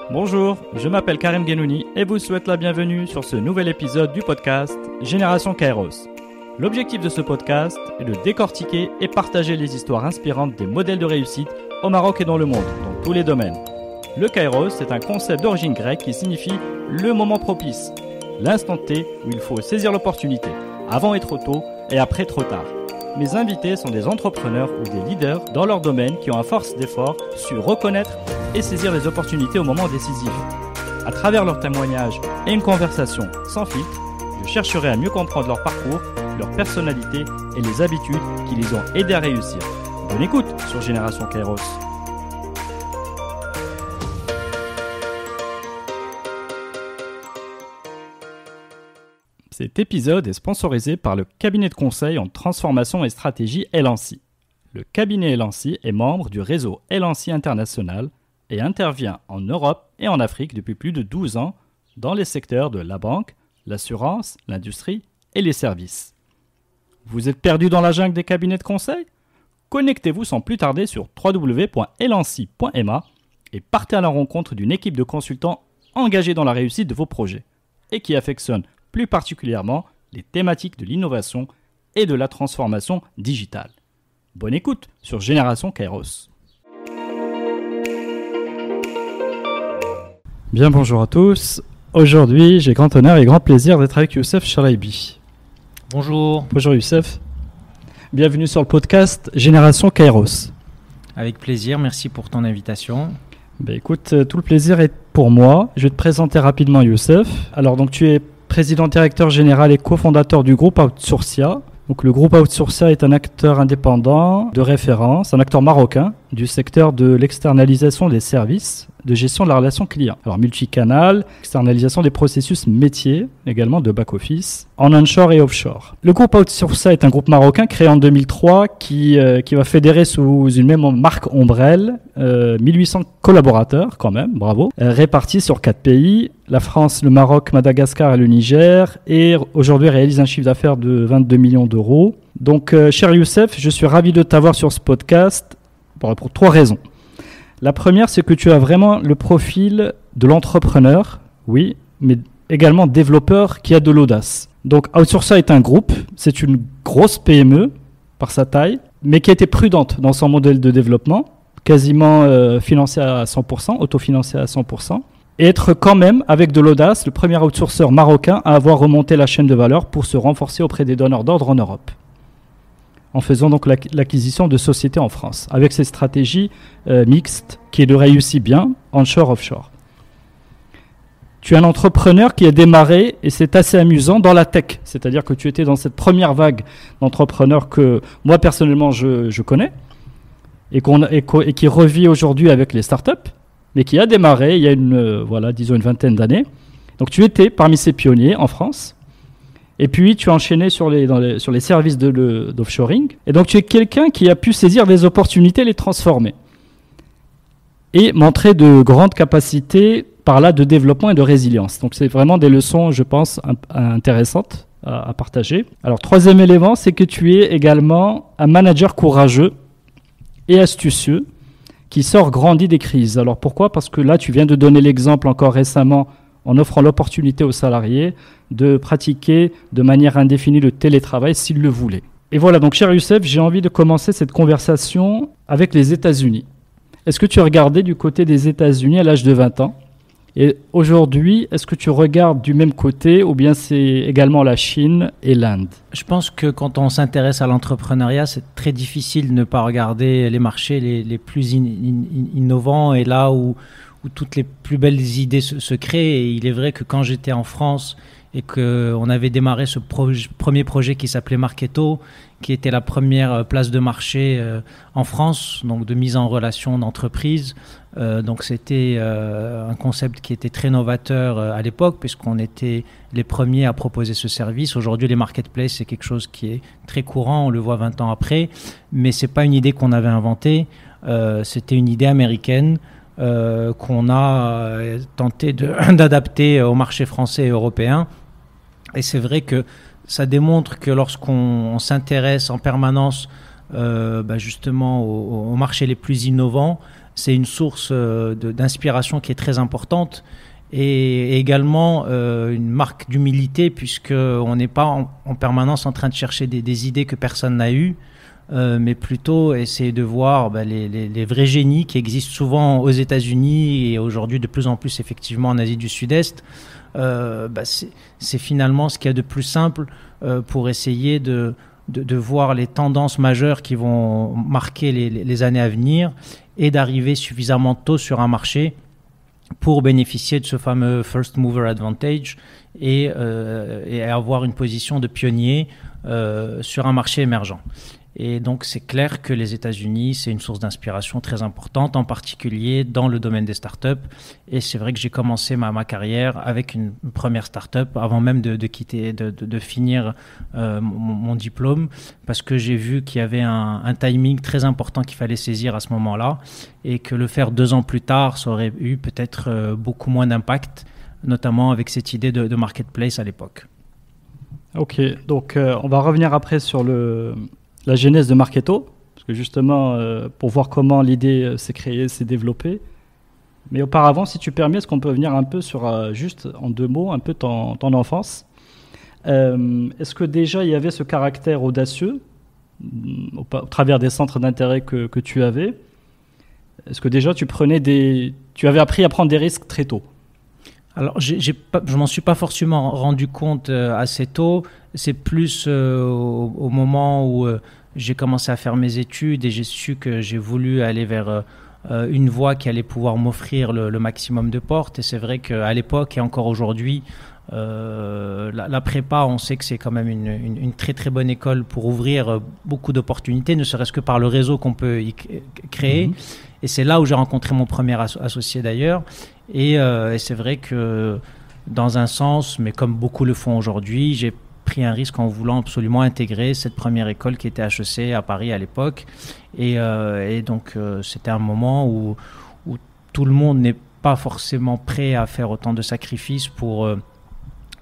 Bonjour, je m'appelle Karim Genouni et vous souhaite la bienvenue sur ce nouvel épisode du podcast Génération Kairos. L'objectif de ce podcast est de décortiquer et partager les histoires inspirantes des modèles de réussite au Maroc et dans le monde, dans tous les domaines. Le Kairos est un concept d'origine grecque qui signifie le moment propice, l'instant T où il faut saisir l'opportunité, avant et trop tôt et après trop tard. Mes invités sont des entrepreneurs ou des leaders dans leur domaine qui ont à force d'effort su reconnaître et saisir les opportunités au moment décisif. À travers leurs témoignages et une conversation sans filtre, je chercherai à mieux comprendre leur parcours, leur personnalité et les habitudes qui les ont aidés à réussir. Bonne écoute sur Génération Kairos. Cet épisode est sponsorisé par le cabinet de conseil en transformation et stratégie Elancy. Le cabinet Elancy est membre du réseau Elancy International et intervient en Europe et en Afrique depuis plus de 12 ans dans les secteurs de la banque, l'assurance, l'industrie et les services. Vous êtes perdu dans la jungle des cabinets de conseil ? Connectez-vous sans plus tarder sur www.elancy.ma et partez à la rencontre d'une équipe de consultants engagés dans la réussite de vos projets et qui affectionnent plus particulièrement les thématiques de l'innovation et de la transformation digitale. Bonne écoute sur Génération Kairos. Bien, bonjour à tous. Aujourd'hui, j'ai grand honneur et grand plaisir d'être avec Youssef Charaibi. Bonjour. Bonjour Youssef. Bienvenue sur le podcast Génération Kairos. Avec plaisir, merci pour ton invitation. Écoute, tout le plaisir est pour moi. Je vais te présenter rapidement Youssef. Alors donc tu es président directeur général et cofondateur du groupe Outsourcia. Donc le groupe Outsourcia est un acteur indépendant de référence, un acteur marocain du secteur de l'externalisation des services de gestion de la relation client. Alors multicanal, externalisation des processus métiers, également de back-office, en onshore et offshore. Le groupe Outsourcia est un groupe marocain créé en 2003 qui va fédérer sous une même marque ombrelle 1800 collaborateurs quand même, bravo, répartis sur 4 pays, la France, le Maroc, Madagascar et le Niger, et aujourd'hui réalise un chiffre d'affaires de 22 millions d'euros. Donc cher Youssef, je suis ravi de t'avoir sur ce podcast pour 3 raisons. La première, c'est que tu as vraiment le profil de l'entrepreneur, oui, mais également développeur qui a de l'audace. Donc Outsourcia est un groupe, c'est une grosse PME par sa taille, mais qui a été prudente dans son modèle de développement, quasiment financé à 100%, autofinancé à 100%, et être quand même, avec de l'audace, le premier outsourceur marocain à avoir remonté la chaîne de valeur pour se renforcer auprès des donneurs d'ordre en Europe, en faisant donc l'acquisition de sociétés en France, avec cette stratégie mixte qui est de réussir bien, onshore-offshore. Tu es un entrepreneur qui a démarré, et c'est assez amusant, dans la tech, c'est-à-dire que tu étais dans cette première vague d'entrepreneurs que moi personnellement je connais, et qui revit aujourd'hui avec les startups, mais qui a démarré il y a une vingtaine d'années. Donc tu étais parmi ces pionniers en France. Et puis, tu as enchaîné sur les services d'offshoring. Et donc, tu es quelqu'un qui a pu saisir des opportunités et les transformer. Et montrer de grandes capacités, par là, de développement et de résilience. Donc, c'est vraiment des leçons, je pense, intéressantes à partager. Alors, troisième élément, c'est que tu es également un manager courageux et astucieux qui sort grandi des crises. Alors, pourquoi ? Parce que là, tu viens de donner l'exemple encore récemment en offrant l'opportunité aux salariés de pratiquer de manière indéfinie le télétravail s'ils le voulaient. Et voilà, donc cher Youssef, j'ai envie de commencer cette conversation avec les États-Unis. Est-ce que tu as regardé du côté des États-Unis à l'âge de 20 ans ? Et aujourd'hui, est-ce que tu regardes du même côté ou bien c'est également la Chine et l'Inde ? Je pense que quand on s'intéresse à l'entrepreneuriat, c'est très difficile de ne pas regarder les marchés les plus innovants et là où toutes les plus belles idées se créent. Et il est vrai que quand j'étais en France et qu'on avait démarré ce premier projet qui s'appelait Marketo, qui était la première place de marché en France, donc de mise en relation d'entreprise. Donc c'était un concept qui était très novateur à l'époque, puisqu'on était les premiers à proposer ce service. Aujourd'hui, les marketplaces, c'est quelque chose qui est très courant, on le voit 20 ans après, mais ce n'est pas une idée qu'on avait inventée, c'était une idée américaine qu'on a tenté d'adapter au marché français et européen. Et c'est vrai que ça démontre que lorsqu'on s'intéresse en permanence justement aux marchés les plus innovants, c'est une source d'inspiration qui est très importante et également une marque d'humilité puisqu'on n'est pas en permanence en train de chercher des idées que personne n'a eues, mais plutôt essayer de voir les vrais génies qui existent souvent aux États-Unis et aujourd'hui de plus en plus effectivement en Asie du Sud-Est. C'est finalement ce qu'il y a de plus simple pour essayer de voir les tendances majeures qui vont marquer les années à venir et d'arriver suffisamment tôt sur un marché pour bénéficier de ce fameux first mover advantage et avoir une position de pionnier sur un marché émergent. Et donc, c'est clair que les États-Unis, c'est une source d'inspiration très importante, en particulier dans le domaine des startups. Et c'est vrai que j'ai commencé ma carrière avec une première startup avant même de finir mon diplôme, parce que j'ai vu qu'il y avait un timing très important qu'il fallait saisir à ce moment-là et que le faire 2 ans plus tard, ça aurait eu peut-être beaucoup moins d'impact, notamment avec cette idée de marketplace à l'époque. Ok, donc on va revenir après sur la genèse de Marketo, parce que justement, pour voir comment l'idée s'est créée, s'est développée. Mais auparavant, si tu permets, est-ce qu'on peut venir un peu sur, juste en 2 mots, un peu ton enfance. Est-ce que déjà il y avait ce caractère audacieux au travers des centres d'intérêt que tu avais? Est-ce que déjà tu avais appris à prendre des risques très tôt? Alors, je m'en suis pas forcément rendu compte assez tôt. C'est plus au moment où j'ai commencé à faire mes études et j'ai su que j'ai voulu aller vers une voie qui allait pouvoir m'offrir le maximum de portes. Et c'est vrai qu'à l'époque et encore aujourd'hui, la prépa, on sait que c'est quand même une très très bonne école pour ouvrir beaucoup d'opportunités, ne serait-ce que par le réseau qu'on peut y créer. Et c'est là où j'ai rencontré mon premier associé d'ailleurs. Et c'est vrai que dans un sens, mais comme beaucoup le font aujourd'hui, j'ai pris un risque en voulant absolument intégrer cette première école qui était HEC à Paris à l'époque. Et donc c'était un moment où tout le monde n'est pas forcément prêt à faire autant de sacrifices pour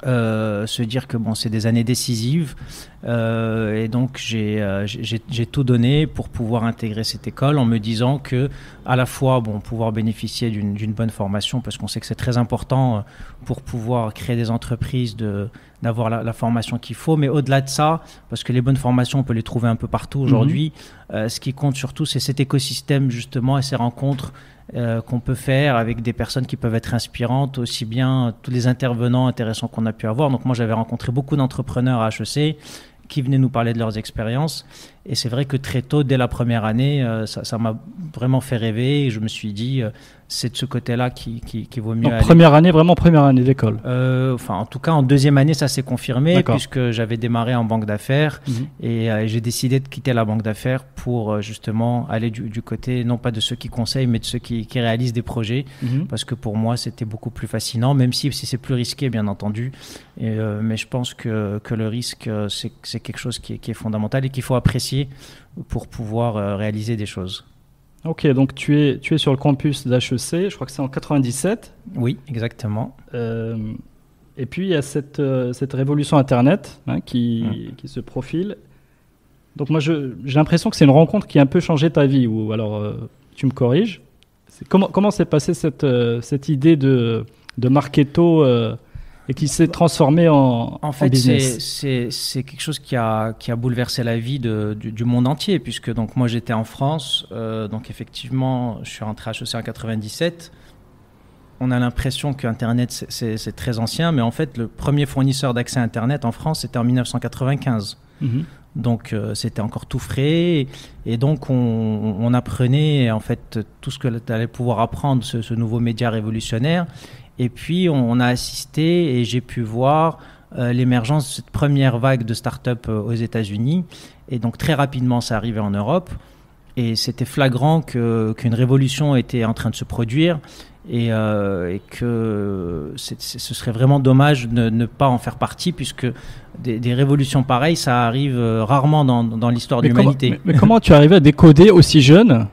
se dire que c'est des années décisives et donc j'ai tout donné pour pouvoir intégrer cette école en me disant que à la fois pouvoir bénéficier d'une bonne formation parce qu'on sait que c'est très important pour pouvoir créer des entreprises d'avoir la formation qu'il faut, mais au-delà de ça, parce que les bonnes formations on peut les trouver un peu partout aujourd'hui, ce qui compte surtout c'est cet écosystème justement et ces rencontres qu'on peut faire avec des personnes qui peuvent être inspirantes, aussi bien tous les intervenants intéressants qu'on a pu avoir. Donc moi j'avais rencontré beaucoup d'entrepreneurs à HEC qui venaient nous parler de leurs expériences et c'est vrai que très tôt, dès la première année, ça m'a vraiment fait rêver et je me suis dit c'est de ce côté-là qui vaut mieux. Donc, aller. Première année d'école. En tout cas en 2e année ça s'est confirmé. D'accord. Puisque j'avais démarré en banque d'affaires et j'ai décidé de quitter la banque d'affaires pour justement aller du côté non pas de ceux qui conseillent mais de ceux qui réalisent des projets parce que pour moi c'était beaucoup plus fascinant, même si c'est plus risqué bien entendu, mais je pense que le risque c'est quelque chose qui est fondamental et qu'il faut apprécier pour pouvoir réaliser des choses. Ok, donc tu es sur le campus d'HEC, je crois que c'est en 97. Oui, exactement. Et puis il y a cette révolution Internet qui se profile. Donc moi j'ai l'impression que c'est une rencontre qui a un peu changé ta vie, ou alors tu me corriges. Comment s'est passée cette idée de Marketo et qui s'est transformée en business? C'est quelque chose qui a bouleversé la vie du monde entier, puisque donc moi j'étais en France, donc effectivement je suis rentré à HEC en 97. On a l'impression qu'Internet c'est très ancien, mais en fait le premier fournisseur d'accès à Internet en France c'était en 1995. Donc c'était encore tout frais et donc on apprenait en fait tout ce que tu allais pouvoir apprendre, ce nouveau média révolutionnaire. Et puis on a assisté et j'ai pu voir l'émergence de cette première vague de start-up aux États-Unis. Et donc très rapidement ça arrivait en Europe et c'était flagrant qu'une révolution était en train de se produire et que ce serait vraiment dommage de ne pas en faire partie, puisque des révolutions pareilles ça arrive rarement dans l'histoire de l'humanité. Mais comment tu arrivais à décoder aussi jeune?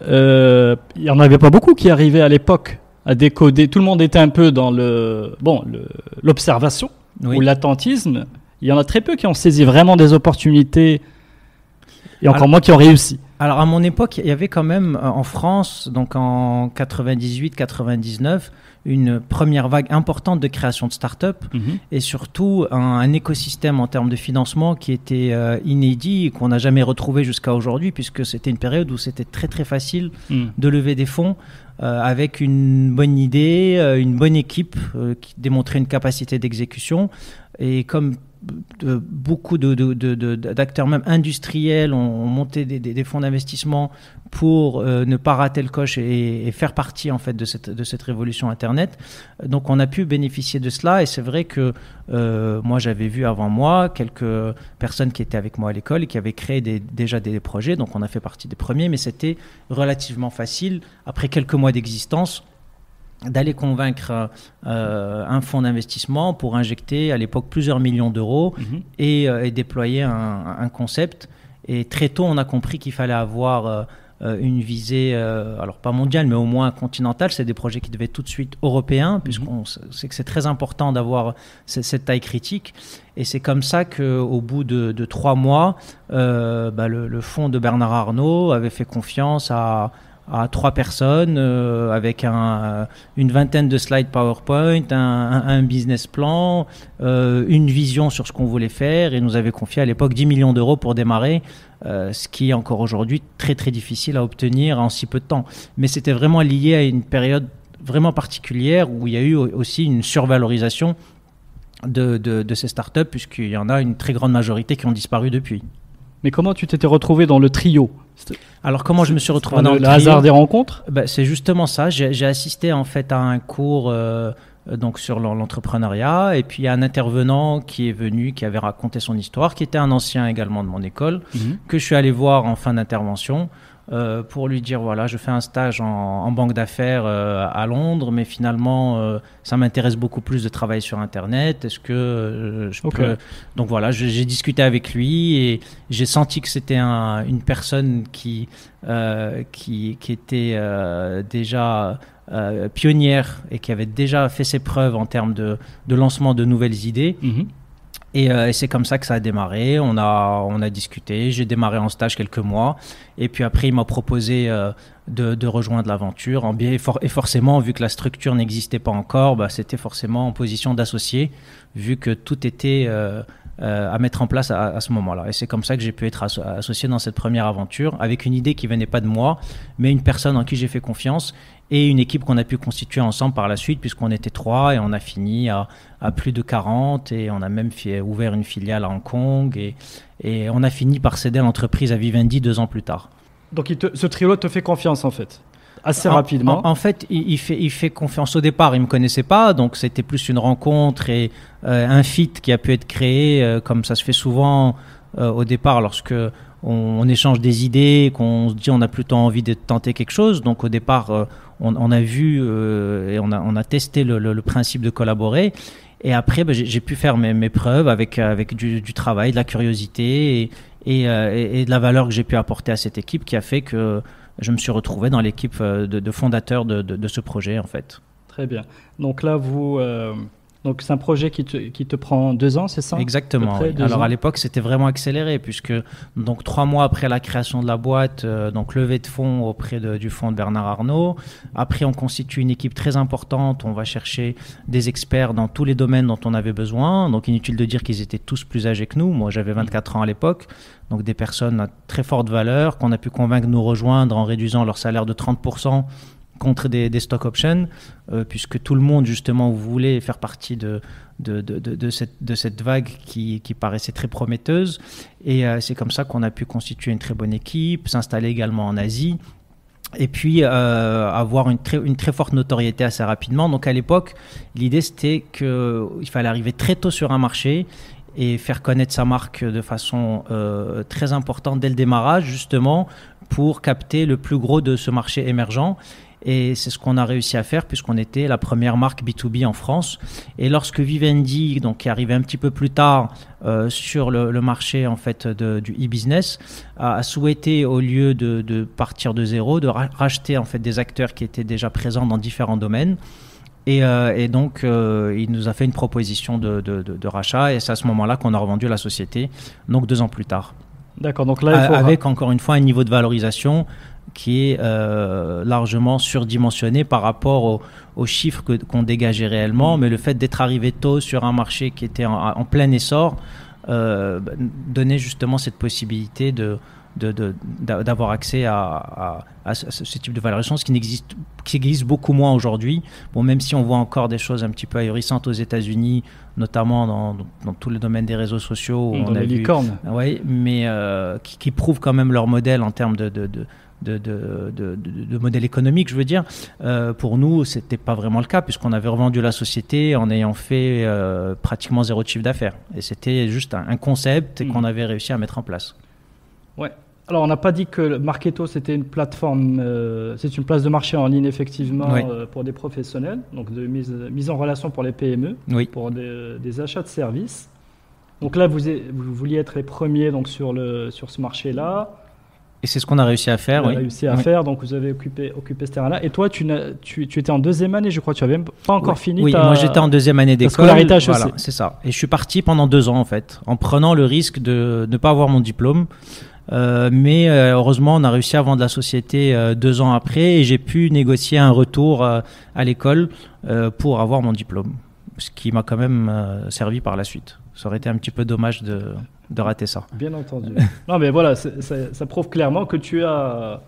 Il n'y en avait pas beaucoup qui arrivaient à l'époque à décoder. Tout le monde était un peu dans l'observation ou l'attentisme. Il y en a très peu qui ont saisi vraiment des opportunités. et encore moins qui ont réussi. Alors à mon époque, il y avait quand même en France, donc en 98-99, une première vague importante de création de start-up et surtout un écosystème en termes de financement qui était inédit et qu'on n'a jamais retrouvé jusqu'à aujourd'hui, puisque c'était une période où c'était très très facile de lever des fonds avec une bonne idée, une bonne équipe qui démontrait une capacité d'exécution. Et comme beaucoup d'acteurs même industriels ont monté des fonds d'investissement pour ne pas rater le coche et faire partie en fait de cette révolution Internet. Donc on a pu bénéficier de cela et c'est vrai que moi j'avais vu avant moi quelques personnes qui étaient avec moi à l'école et qui avaient créé déjà des projets, donc on a fait partie des premiers, mais c'était relativement facile après quelques mois d'existence d'aller convaincre un fonds d'investissement pour injecter à l'époque plusieurs millions d'euros et déployer un concept. Et très tôt, on a compris qu'il fallait avoir une visée, alors pas mondiale, mais au moins continentale. C'est des projets qui devaient être tout de suite européens, puisqu'on sait que c'est très important d'avoir cette taille critique. Et c'est comme ça qu'au bout de 3 mois, le fonds de Bernard Arnault avait fait confiance à 3 personnes avec une vingtaine de slides PowerPoint, un business plan, une vision sur ce qu'on voulait faire et nous avait confié à l'époque 10 millions d'euros pour démarrer, ce qui est encore aujourd'hui très très difficile à obtenir en si peu de temps. Mais c'était vraiment lié à une période vraiment particulière où il y a eu aussi une survalorisation de ces startups puisqu'il y en a une très grande majorité qui ont disparu depuis. Mais comment tu t'étais retrouvé dans le trio ? Alors comment je me suis retrouvé dans le trio ? Le hasard des rencontres ? C'est justement ça. J'ai assisté en fait à un cours donc sur l'entrepreneuriat et puis il y a un intervenant qui est venu, qui avait raconté son histoire, qui était un ancien également de mon école, que je suis allé voir en fin d'intervention pour lui dire voilà, je fais un stage en banque d'affaires à Londres, mais finalement ça m'intéresse beaucoup plus de travailler sur Internet. Est-ce que je peux... Donc voilà, j'ai discuté avec lui et j'ai senti que c'était une personne qui était déjà pionnière et qui avait déjà fait ses preuves en termes de lancement de nouvelles idées. Et c'est comme ça que ça a démarré. On a discuté. J'ai démarré en stage quelques mois. Et puis après, il m'a proposé de rejoindre l'aventure. Et forcément, vu que la structure n'existait pas encore, c'était forcément en position d'associé, vu que tout était à mettre en place à ce moment-là. Et c'est comme ça que j'ai pu être associé dans cette première aventure, avec une idée qui venait pas de moi, mais une personne en qui j'ai fait confiance et une équipe qu'on a pu constituer ensemble par la suite, puisqu'on était 3 et on a fini à plus de 40 et on a même ouvert une filiale à Hong Kong et on a fini par céder l'entreprise à Vivendi 2 ans plus tard. Donc ce trio te fait confiance en fait, assez rapidement. En fait, il fait confiance au départ. Il me connaissait pas, donc c'était plus une rencontre et un fit qui a pu être créé, comme ça se fait souvent au départ lorsque on échange des idées, qu'on se dit on a plutôt envie de tenter quelque chose. Donc au départ, on a vu et on a testé le principe de collaborer. Et après, j'ai pu faire mes preuves avec du travail, de la curiosité et de la valeur que j'ai pu apporter à cette équipe qui a fait que je me suis retrouvé dans l'équipe de fondateurs de ce projet en fait. Très bien. Donc là, donc c'est un projet qui te prend 2 ans, c'est ça ? Exactement. Oui. Alors à l'époque, c'était vraiment accéléré puisque donc 3 mois après la création de la boîte, donc levée de fonds auprès du fonds de Bernard Arnault. Après, on constitue une équipe très importante. On va chercher des experts dans tous les domaines dont on avait besoin. Donc inutile de dire qu'ils étaient tous plus âgés que nous. Moi, j'avais 24 ans à l'époque. Donc des personnes à très forte valeur qu'on a pu convaincre de nous rejoindre en réduisant leur salaire de 30%. Contre des stock options, puisque tout le monde justement voulait faire partie de cette vague qui paraissait très prometteuse. Et c'est comme ça qu'on a pu constituer une très bonne équipe, s'installer également en Asie, et puis avoir une très forte notoriété assez rapidement. Donc à l'époque, l'idée c'était qu'il fallait arriver très tôt sur un marché et faire connaître sa marque de façon très importante dès le démarrage, justement, pour capter le plus gros de ce marché émergent. Et c'est ce qu'on a réussi à faire puisqu'on était la première marque B2B en France. Et lorsque Vivendi, donc qui est arrivé un petit peu plus tard sur le marché en fait du e-business, a souhaité au lieu de partir de zéro, de racheter en fait des acteurs qui étaient déjà présents dans différents domaines. Et donc il nous a fait une proposition de rachat et c'est à ce moment-là qu'on a revendu la société, donc 2 ans plus tard. D'accord, donc là, avec encore une fois un niveau de valorisation qui est largement surdimensionné par rapport aux chiffres qu'on dégageait réellement. Mais le fait d'être arrivé tôt sur un marché qui était en plein essor donnait justement cette possibilité d'avoir accès à ce type de valorisation, ce qui existe beaucoup moins aujourd'hui. Bon, même si on voit encore des choses un petit peu ahurissantes aux États-Unis, notamment dans tout le domaine des réseaux sociaux. Dans les licornes. Oui, mais qui prouvent quand même leur modèle en termes de modèle économique, je veux dire. Pour nous, c'était pas vraiment le cas, puisqu'on avait revendu la société en ayant fait pratiquement 0 de chiffre d'affaires. Et c'était juste un concept qu'on avait réussi à mettre en place. Ouais. Alors, on n'a pas dit que Marketo, c'était une plateforme, c'est une place de marché en ligne, effectivement, oui. Pour des professionnels, donc de mise en relation pour les PME, oui. Pour des achats de services. Donc là, vous vouliez être les premiers donc, sur ce marché-là. Et c'est ce qu'on a réussi à faire. On a réussi à faire, donc vous avez occupé ce terrain-là. Et toi, tu étais en deuxième année, je crois, tu n'avais pas encore fini moi j'étais en deuxième année d'école. Scolarité HEC. Voilà, c'est ça. Et je suis parti pendant 2 ans, en fait, en prenant le risque de ne pas avoir mon diplôme. Mais heureusement, on a réussi à vendre la société 2 ans après et j'ai pu négocier un retour à l'école pour avoir mon diplôme, ce qui m'a quand même servi par la suite. Ça aurait été un petit peu dommage de rater ça. Bien entendu. Non, mais voilà, ça prouve clairement que tu as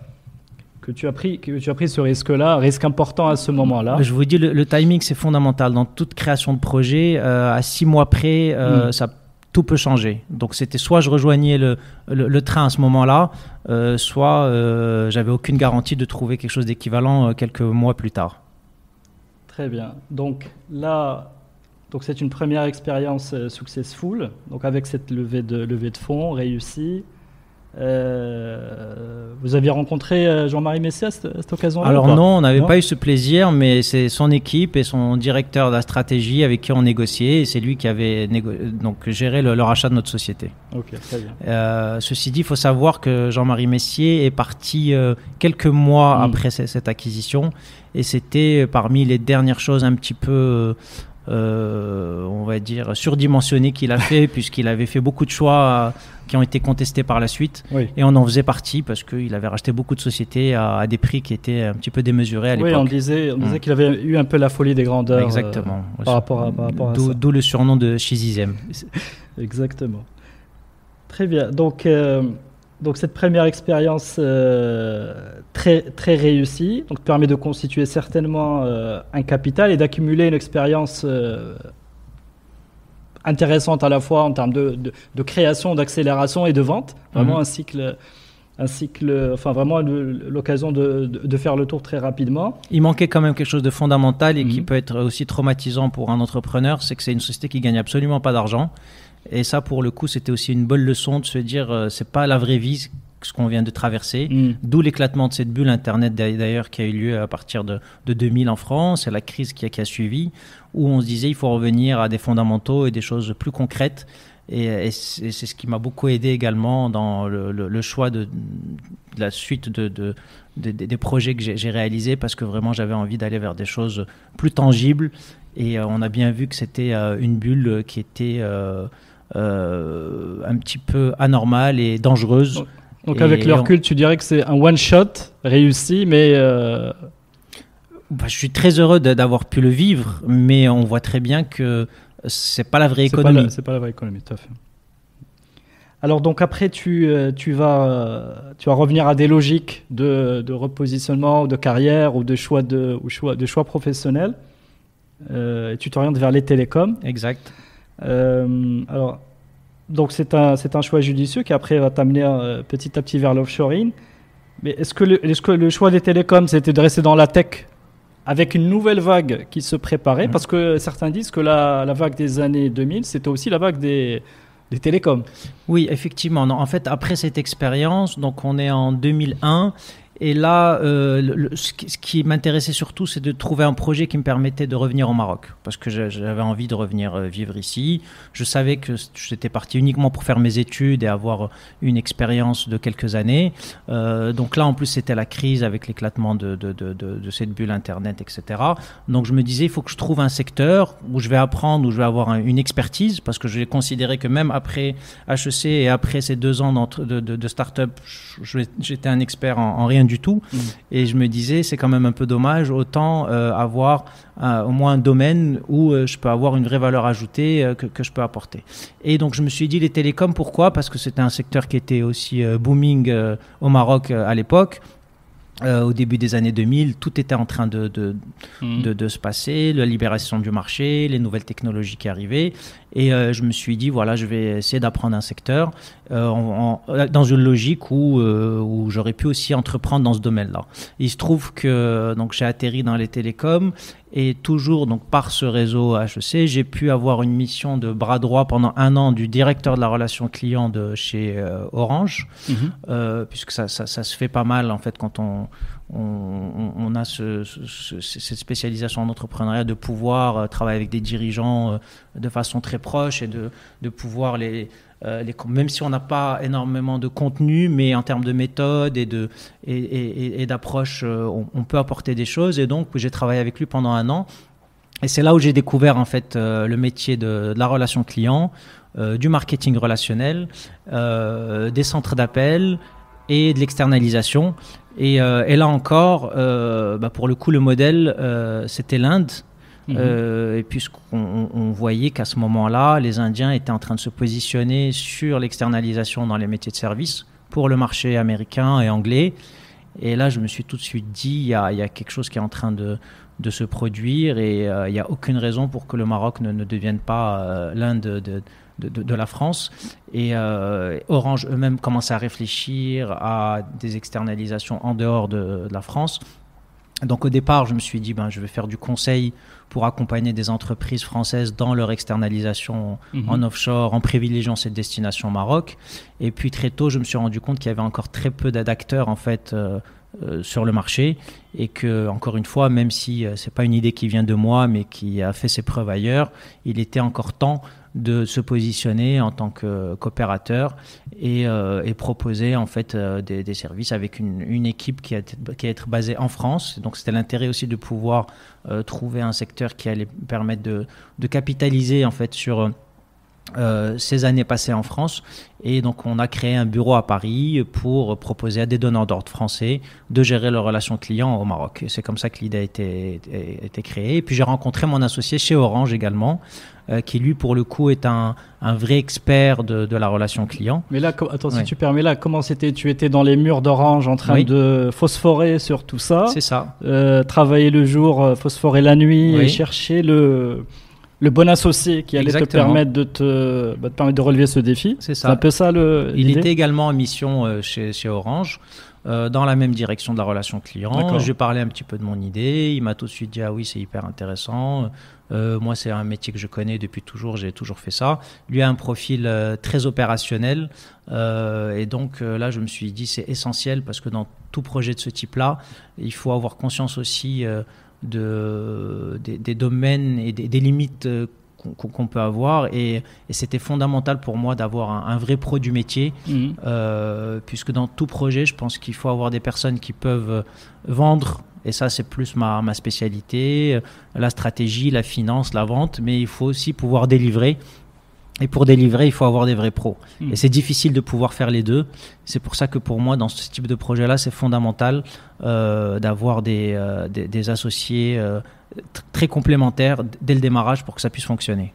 pris ce risque-là, un risque important à ce moment-là. Je vous dis, le timing, c'est fondamental. Dans toute création de projet, à 6 mois près, tout peut changer. Donc, c'était soit je rejoignais le train à ce moment-là, soit j'avais aucune garantie de trouver quelque chose d'équivalent quelques mois plus tard. Très bien. Donc là... Donc c'est une première expérience successful, donc avec cette levée de fonds réussie. Vous aviez rencontré Jean-Marie Messier à cette occasion-là? Alors non, on n'avait pas eu ce plaisir, mais c'est son équipe et son directeur de la stratégie avec qui on négociait, et c'est lui qui avait donc géré le rachat de notre société. Ok, très bien. Ceci dit, il faut savoir que Jean-Marie Messier est parti quelques mois après cette acquisition, et c'était parmi les dernières choses un petit peu... on va dire surdimensionné qu'il a fait puisqu'il avait fait beaucoup de choix qui ont été contestés par la suite, oui. Et on en faisait partie parce qu'il avait racheté beaucoup de sociétés à des prix qui étaient un petit peu démesurés à l'époque. Oui, on disait qu'il avait eu un peu la folie des grandeurs. Exactement. Par rapport à ça. D'où le surnom de Shizizem. Exactement. Très bien. Donc cette première expérience très, très réussie permet de constituer certainement un capital et d'accumuler une expérience intéressante à la fois en termes de création, d'accélération et de vente. Vraiment un cycle, enfin vraiment l'occasion de faire le tour très rapidement. Il manquait quand même quelque chose de fondamental et qui peut être aussi traumatisant pour un entrepreneur, c'est que c'est une société qui gagne absolument pas d'argent. Et ça, pour le coup, c'était aussi une bonne leçon de se dire c'est pas la vraie vie ce qu'on vient de traverser. D'où l'éclatement de cette bulle Internet d'ailleurs qui a eu lieu à partir de 2000 en France et la crise qui a suivi, où on se disait il faut revenir à des fondamentaux et des choses plus concrètes. Et c'est ce qui m'a beaucoup aidé également dans le choix de la suite des projets que j'ai réalisés, parce que vraiment j'avais envie d'aller vers des choses plus tangibles. Et on a bien vu que c'était une bulle qui était un petit peu anormale et dangereuse. Donc avec le recul, tu dirais que c'est un one-shot réussi, mais... je suis très heureux d'avoir pu le vivre, mais on voit très bien que c'est pas la vraie économie. C'est pas la vraie économie, tout à fait. Alors donc après, tu vas revenir à des logiques de repositionnement, de carrière ou de choix professionnels. Tu t'orientes vers les télécoms. Exact. Alors, donc c'est un choix judicieux qui après va t'amener petit à petit vers l'offshoring. Mais est-ce que le choix des télécoms, c'était de rester dans la tech avec une nouvelle vague qui se préparait? Parce que certains disent que la vague des années 2000, c'était aussi la vague des télécoms. Oui, effectivement. Non, en fait, après cette expérience, donc on est en 2001. Et là, ce qui m'intéressait surtout, c'est de trouver un projet qui me permettait de revenir au Maroc. Parce que j'avais envie de revenir vivre ici. Je savais que j'étais parti uniquement pour faire mes études et avoir une expérience de quelques années. Donc là, en plus, c'était la crise avec l'éclatement de cette bulle Internet, etc. Donc je me disais, il faut que je trouve un secteur où je vais apprendre, où je vais avoir une expertise. Parce que j'ai considéré que même après HEC et après ces 2 ans de start-up, j'étais un expert en rien du tout. Et je me disais, c'est quand même un peu dommage, autant avoir au moins un domaine où je peux avoir une vraie valeur ajoutée que je peux apporter. Et donc je me suis dit les télécoms, pourquoi ? Parce que c'était un secteur qui était aussi booming au Maroc à l'époque. Au début des années 2000, tout était en train de se passer, la libération du marché, les nouvelles technologies qui arrivaient. Et je me suis dit, voilà, je vais essayer d'apprendre un secteur dans une logique où j'aurais pu aussi entreprendre dans ce domaine-là. Il se trouve que donc, j'ai atterri dans les télécoms et toujours donc, par ce réseau HEC, j'ai pu avoir une mission de bras droit pendant 1 an du directeur de la relation client de chez Orange, puisque ça se fait pas mal en fait quand on a cette spécialisation en entrepreneuriat, de pouvoir travailler avec des dirigeants de façon très proche et de pouvoir même si on n'a pas énormément de contenu, mais en termes de méthode et d'approche, on peut apporter des choses. Et donc, j'ai travaillé avec lui pendant 1 an. Et c'est là où j'ai découvert en fait le métier de la relation client, du marketing relationnel, des centres d'appel et de l'externalisation. Et là encore, pour le coup, le modèle, c'était l'Inde. Et puisqu'on voyait qu'à ce moment-là, les Indiens étaient en train de se positionner sur l'externalisation dans les métiers de service pour le marché américain et anglais. Et là, je me suis tout de suite dit, il y a quelque chose qui est en train de se produire et il n'y a aucune raison pour que le Maroc ne devienne pas l'Inde de la France. Et Orange eux-mêmes commençaient à réfléchir à des externalisations en dehors de la France. Donc au départ, je me suis dit, je vais faire du conseil pour accompagner des entreprises françaises dans leur externalisation en offshore, en privilégiant cette destination Maroc. Et puis très tôt, je me suis rendu compte qu'il y avait encore très peu d'acteurs en fait sur le marché, et que, encore une fois, même si c'est pas une idée qui vient de moi, mais qui a fait ses preuves ailleurs, il était encore temps de se positionner en tant qu'opérateur et proposer en fait des services avec une équipe qui allait être basée en France. Donc c'était l'intérêt aussi de pouvoir trouver un secteur qui allait permettre de capitaliser en fait sur ces années passées en France. Et donc on a créé un bureau à Paris pour proposer à des donneurs d'ordre français de gérer leurs relations clients au Maroc. Et c'est comme ça que l'idée a été créée. Et puis j'ai rencontré mon associé chez Orange également, qui lui pour le coup est un vrai expert de la relation client. Mais là, attends, si tu permets, là, comment c'était ? Tu étais dans les murs d'Orange en train de phosphorer sur tout ça. C'est ça. Travailler le jour, phosphorer la nuit et chercher le bon associé qui allait te permettre de relever ce défi. C'est ça. C'est un peu ça l'idée. Il était également en mission chez Orange, dans la même direction de la relation client. D'accord. J'ai parlé un petit peu de mon idée. Il m'a tout de suite dit « Ah oui, c'est hyper intéressant. Moi, c'est un métier que je connais depuis toujours. J'ai toujours fait ça. » Lui a un profil très opérationnel. Et donc là, je me suis dit « C'est essentiel parce que dans tout projet de ce type-là, il faut avoir conscience aussi des domaines et des limites qu'on peut avoir, et c'était fondamental pour moi d'avoir un vrai pro du métier, puisque dans tout projet, je pense qu'il faut avoir des personnes qui peuvent vendre, et ça c'est plus ma spécialité, la stratégie, la finance, la vente, mais il faut aussi pouvoir délivrer. Et pour délivrer, il faut avoir des vrais pros. Et c'est difficile de pouvoir faire les deux. C'est pour ça que pour moi, dans ce type de projet-là, c'est fondamental d'avoir des associés très complémentaires dès le démarrage pour que ça puisse fonctionner.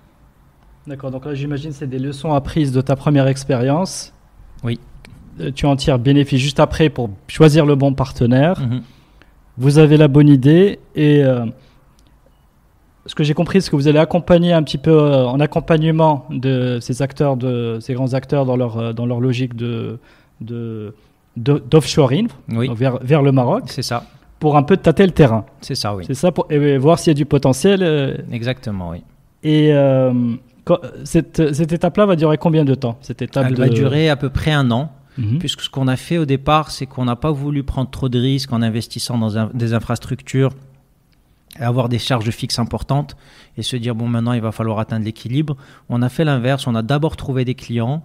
D'accord, donc là j'imagine que c'est des leçons apprises de ta première expérience. Oui. Tu en tires bénéfice juste après pour choisir le bon partenaire. Vous avez la bonne idée et... ce que j'ai compris, c'est que vous allez accompagner un petit peu en accompagnement de ces acteurs, ces grands acteurs dans leur logique d'offshoring vers le Maroc. C'est ça. Pour un peu tâter le terrain. C'est ça, oui. C'est ça, et voir s'il y a du potentiel. Exactement, oui. Et cette étape-là va durer combien de temps ? Elle va durer à peu près 1 an. puisque ce qu'on a fait au départ, c'est qu'on n'a pas voulu prendre trop de risques en investissant dans des infrastructures, avoir des charges fixes importantes et se dire bon, maintenant il va falloir atteindre l'équilibre. On a fait l'inverse, on a d'abord trouvé des clients,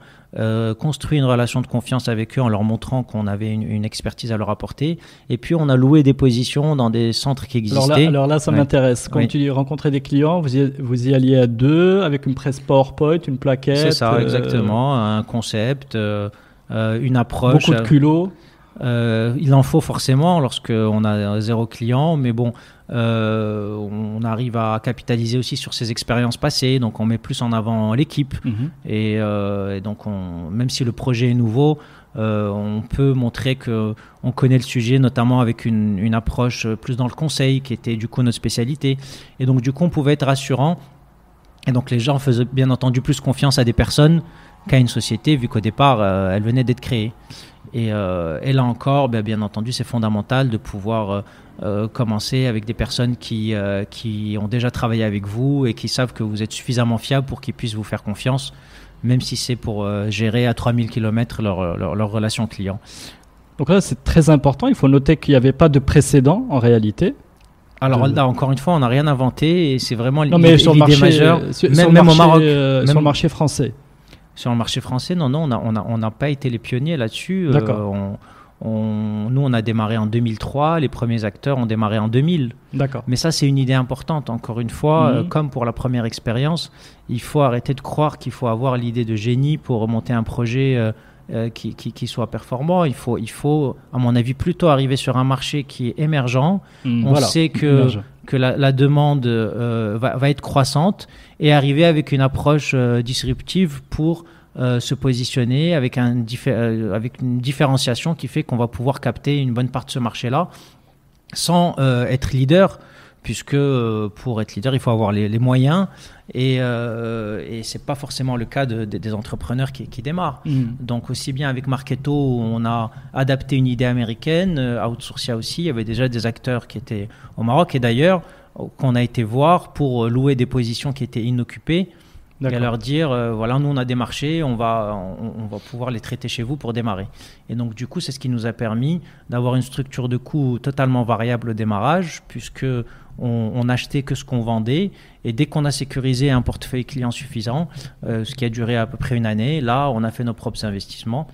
construit une relation de confiance avec eux en leur montrant qu'on avait une expertise à leur apporter, et puis on a loué des positions dans des centres qui existaient. Alors là, ça m'intéresse. Quand tu rencontrais des clients, vous y alliez à deux avec une presse PowerPoint, une plaquette. C'est ça, exactement, un concept, une approche. Beaucoup de culot. Il en faut forcément lorsqu'on a 0 client, mais bon, on arrive à capitaliser aussi sur ses expériences passées, donc on met plus en avant l'équipe. Et donc, même si le projet est nouveau, on peut montrer qu'on connaît le sujet, notamment avec une approche plus dans le conseil, qui était du coup notre spécialité. Et donc, du coup, on pouvait être rassurant. Et donc, les gens faisaient bien entendu plus confiance à des personnes qu'à une société, vu qu'au départ, elle venait d'être créée. Et là encore, bien entendu, c'est fondamental de pouvoir commencer avec des personnes qui ont déjà travaillé avec vous et qui savent que vous êtes suffisamment fiable pour qu'ils puissent vous faire confiance, même si c'est pour gérer à 3000 km leur relation client. Donc là, c'est très important. Il faut noter qu'il n'y avait pas de précédent en réalité. Alors là, encore une fois, on n'a rien inventé et c'est vraiment l'idée Sur majeure, même au Maroc. Sur le marché français. Sur le marché français, non, on n'a pas été les pionniers là-dessus. D'accord. Nous, on a démarré en 2003, les premiers acteurs ont démarré en 2000. D'accord. Mais ça, c'est une idée importante. Encore une fois, comme pour la première expérience, il faut arrêter de croire qu'il faut avoir l'idée de génie pour remonter un projet qui soit performant. Il faut, à mon avis, plutôt arriver sur un marché qui est émergent. On sait que la demande va être croissante et arriver avec une approche disruptive pour se positionner avec une différenciation qui fait qu'on va pouvoir capter une bonne part de ce marché-là sans être leader, puisque pour être leader, il faut avoir les moyens et ce n'est pas forcément le cas des entrepreneurs qui démarrent. Donc aussi bien avec Marketo, où on a adapté une idée américaine, Outsourcia aussi, il y avait déjà des acteurs qui étaient au Maroc et d'ailleurs qu'on a été voir pour louer des positions qui étaient inoccupées. Et à leur dire, voilà, nous on a des marchés, on va pouvoir les traiter chez vous pour démarrer. Et donc du coup, c'est ce qui nous a permis d'avoir une structure de coût totalement variable au démarrage, puisque on n'achetait que ce qu'on vendait. Et dès qu'on a sécurisé un portefeuille client suffisant, ce qui a duré à peu près une année, là, on a fait nos propres investissements.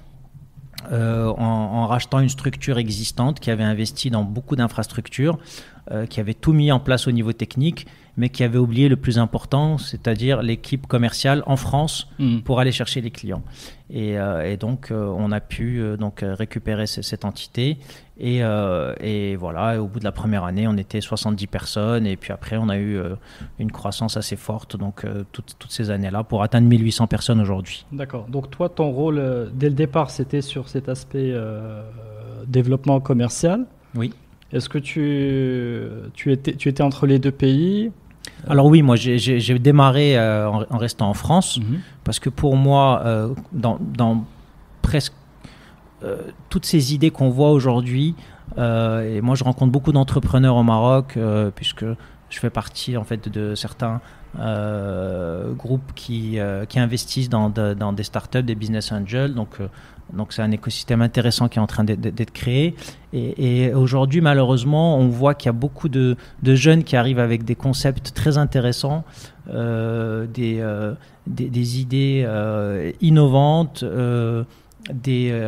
En rachetant une structure existante qui avait investi dans beaucoup d'infrastructures, qui avait tout mis en place au niveau technique, mais qui avait oublié le plus important, c'est-à-dire l'équipe commerciale en France pour aller chercher les clients. Et donc, on a pu récupérer cette entité. Et voilà, et au bout de la première année, on était 70 personnes. Et puis après, on a eu une croissance assez forte, donc toutes ces années-là, pour atteindre 1800 personnes aujourd'hui. D'accord. Donc toi, ton rôle, dès le départ, c'était sur cet aspect développement commercial. Oui. Est-ce que tu étais entre les deux pays ? Alors oui, moi j'ai démarré en restant en France, parce que pour moi, dans presque toutes ces idées qu'on voit aujourd'hui, et moi je rencontre beaucoup d'entrepreneurs au Maroc, puisque je fais partie en fait de certains groupes qui investissent dans des startups, des business angels, donc c'est un écosystème intéressant qui est en train d'être créé. Et aujourd'hui, malheureusement, on voit qu'il y a beaucoup de jeunes qui arrivent avec des concepts très intéressants, des idées innovantes, des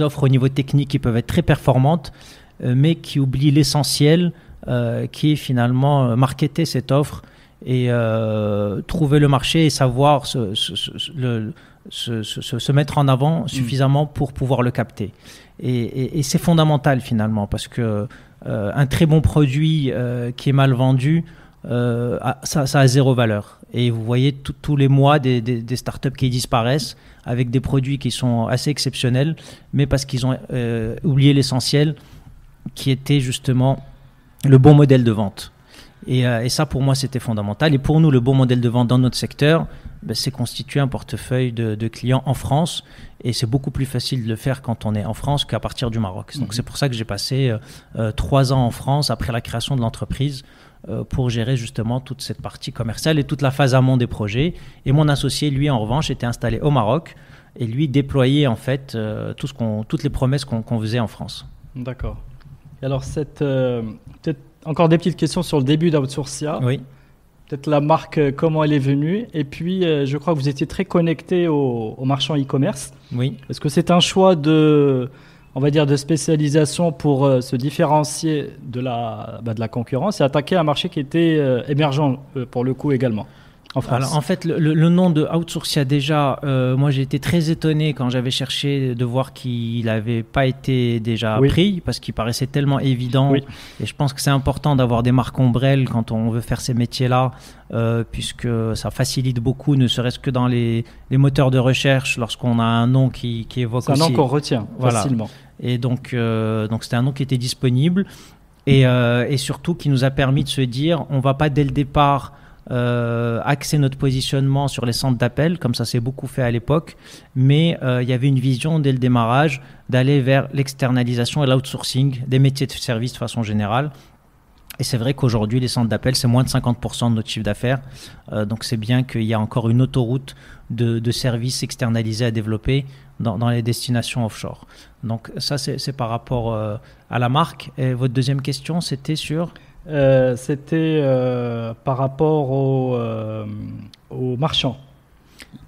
offres au niveau technique qui peuvent être très performantes, mais qui oublient l'essentiel, qui est finalement marketer cette offre et trouver le marché et savoir se mettre en avant suffisamment pour pouvoir le capter. Et c'est fondamental finalement, parce que un très bon produit qui est mal vendu, ça a zéro valeur. Et vous voyez tous les mois des startups qui disparaissent avec des produits qui sont assez exceptionnels, mais parce qu'ils ont oublié l'essentiel, qui était justement le bon modèle de vente. Et ça, pour moi, c'était fondamental. Et pour nous, le bon modèle de vente dans notre secteur, c'est constituer un portefeuille de clients en France. Et c'est beaucoup plus facile de le faire quand on est en France qu'à partir du Maroc. Donc, c'est pour ça que j'ai passé 3 ans en France après la création de l'entreprise pour gérer justement toute cette partie commerciale et toute la phase amont des projets. Et mon associé, lui, en revanche, était installé au Maroc et lui déployer en fait toutes les promesses qu'on faisait en France. D'accord. Et alors, peut-être encore des petites questions sur le début d'Outsourcia. Oui. Peut-être la marque, comment elle est venue. Et puis, je crois que vous étiez très connecté aux marchands e-commerce. Oui. Est-ce que c'est un choix on va dire, de spécialisation pour se différencier de la concurrence et attaquer un marché qui était émergent pour le coup également en France? Alors, en fait, le nom de Outsourcia, déjà, moi j'ai été très étonné quand j'avais cherché de voir qu'il n'avait pas été déjà pris, parce qu'il paraissait tellement évident. Oui. Et je pense que c'est important d'avoir des marques ombrelles quand on veut faire ces métiers-là, puisque ça facilite beaucoup, ne serait-ce que dans les moteurs de recherche, lorsqu'on a un nom qui évoque aussi. C'est un nom qu'on retient facilement. Et donc c'était un nom qui était disponible et surtout qui nous a permis de se dire, on ne va pas dès le départ axer notre positionnement sur les centres d'appel, comme ça s'est beaucoup fait à l'époque, mais il y avait une vision dès le démarrage d'aller vers l'externalisation et l'outsourcing des métiers de service de façon générale. Et c'est vrai qu'aujourd'hui, les centres d'appel, c'est moins de 50% de notre chiffre d'affaires. Donc c'est bien qu'il y a encore une autoroute de services externalisés à développer dans les destinations offshore. Donc ça, c'est par rapport à la marque. Et votre deuxième question, c'était sur C'était par rapport aux marchands.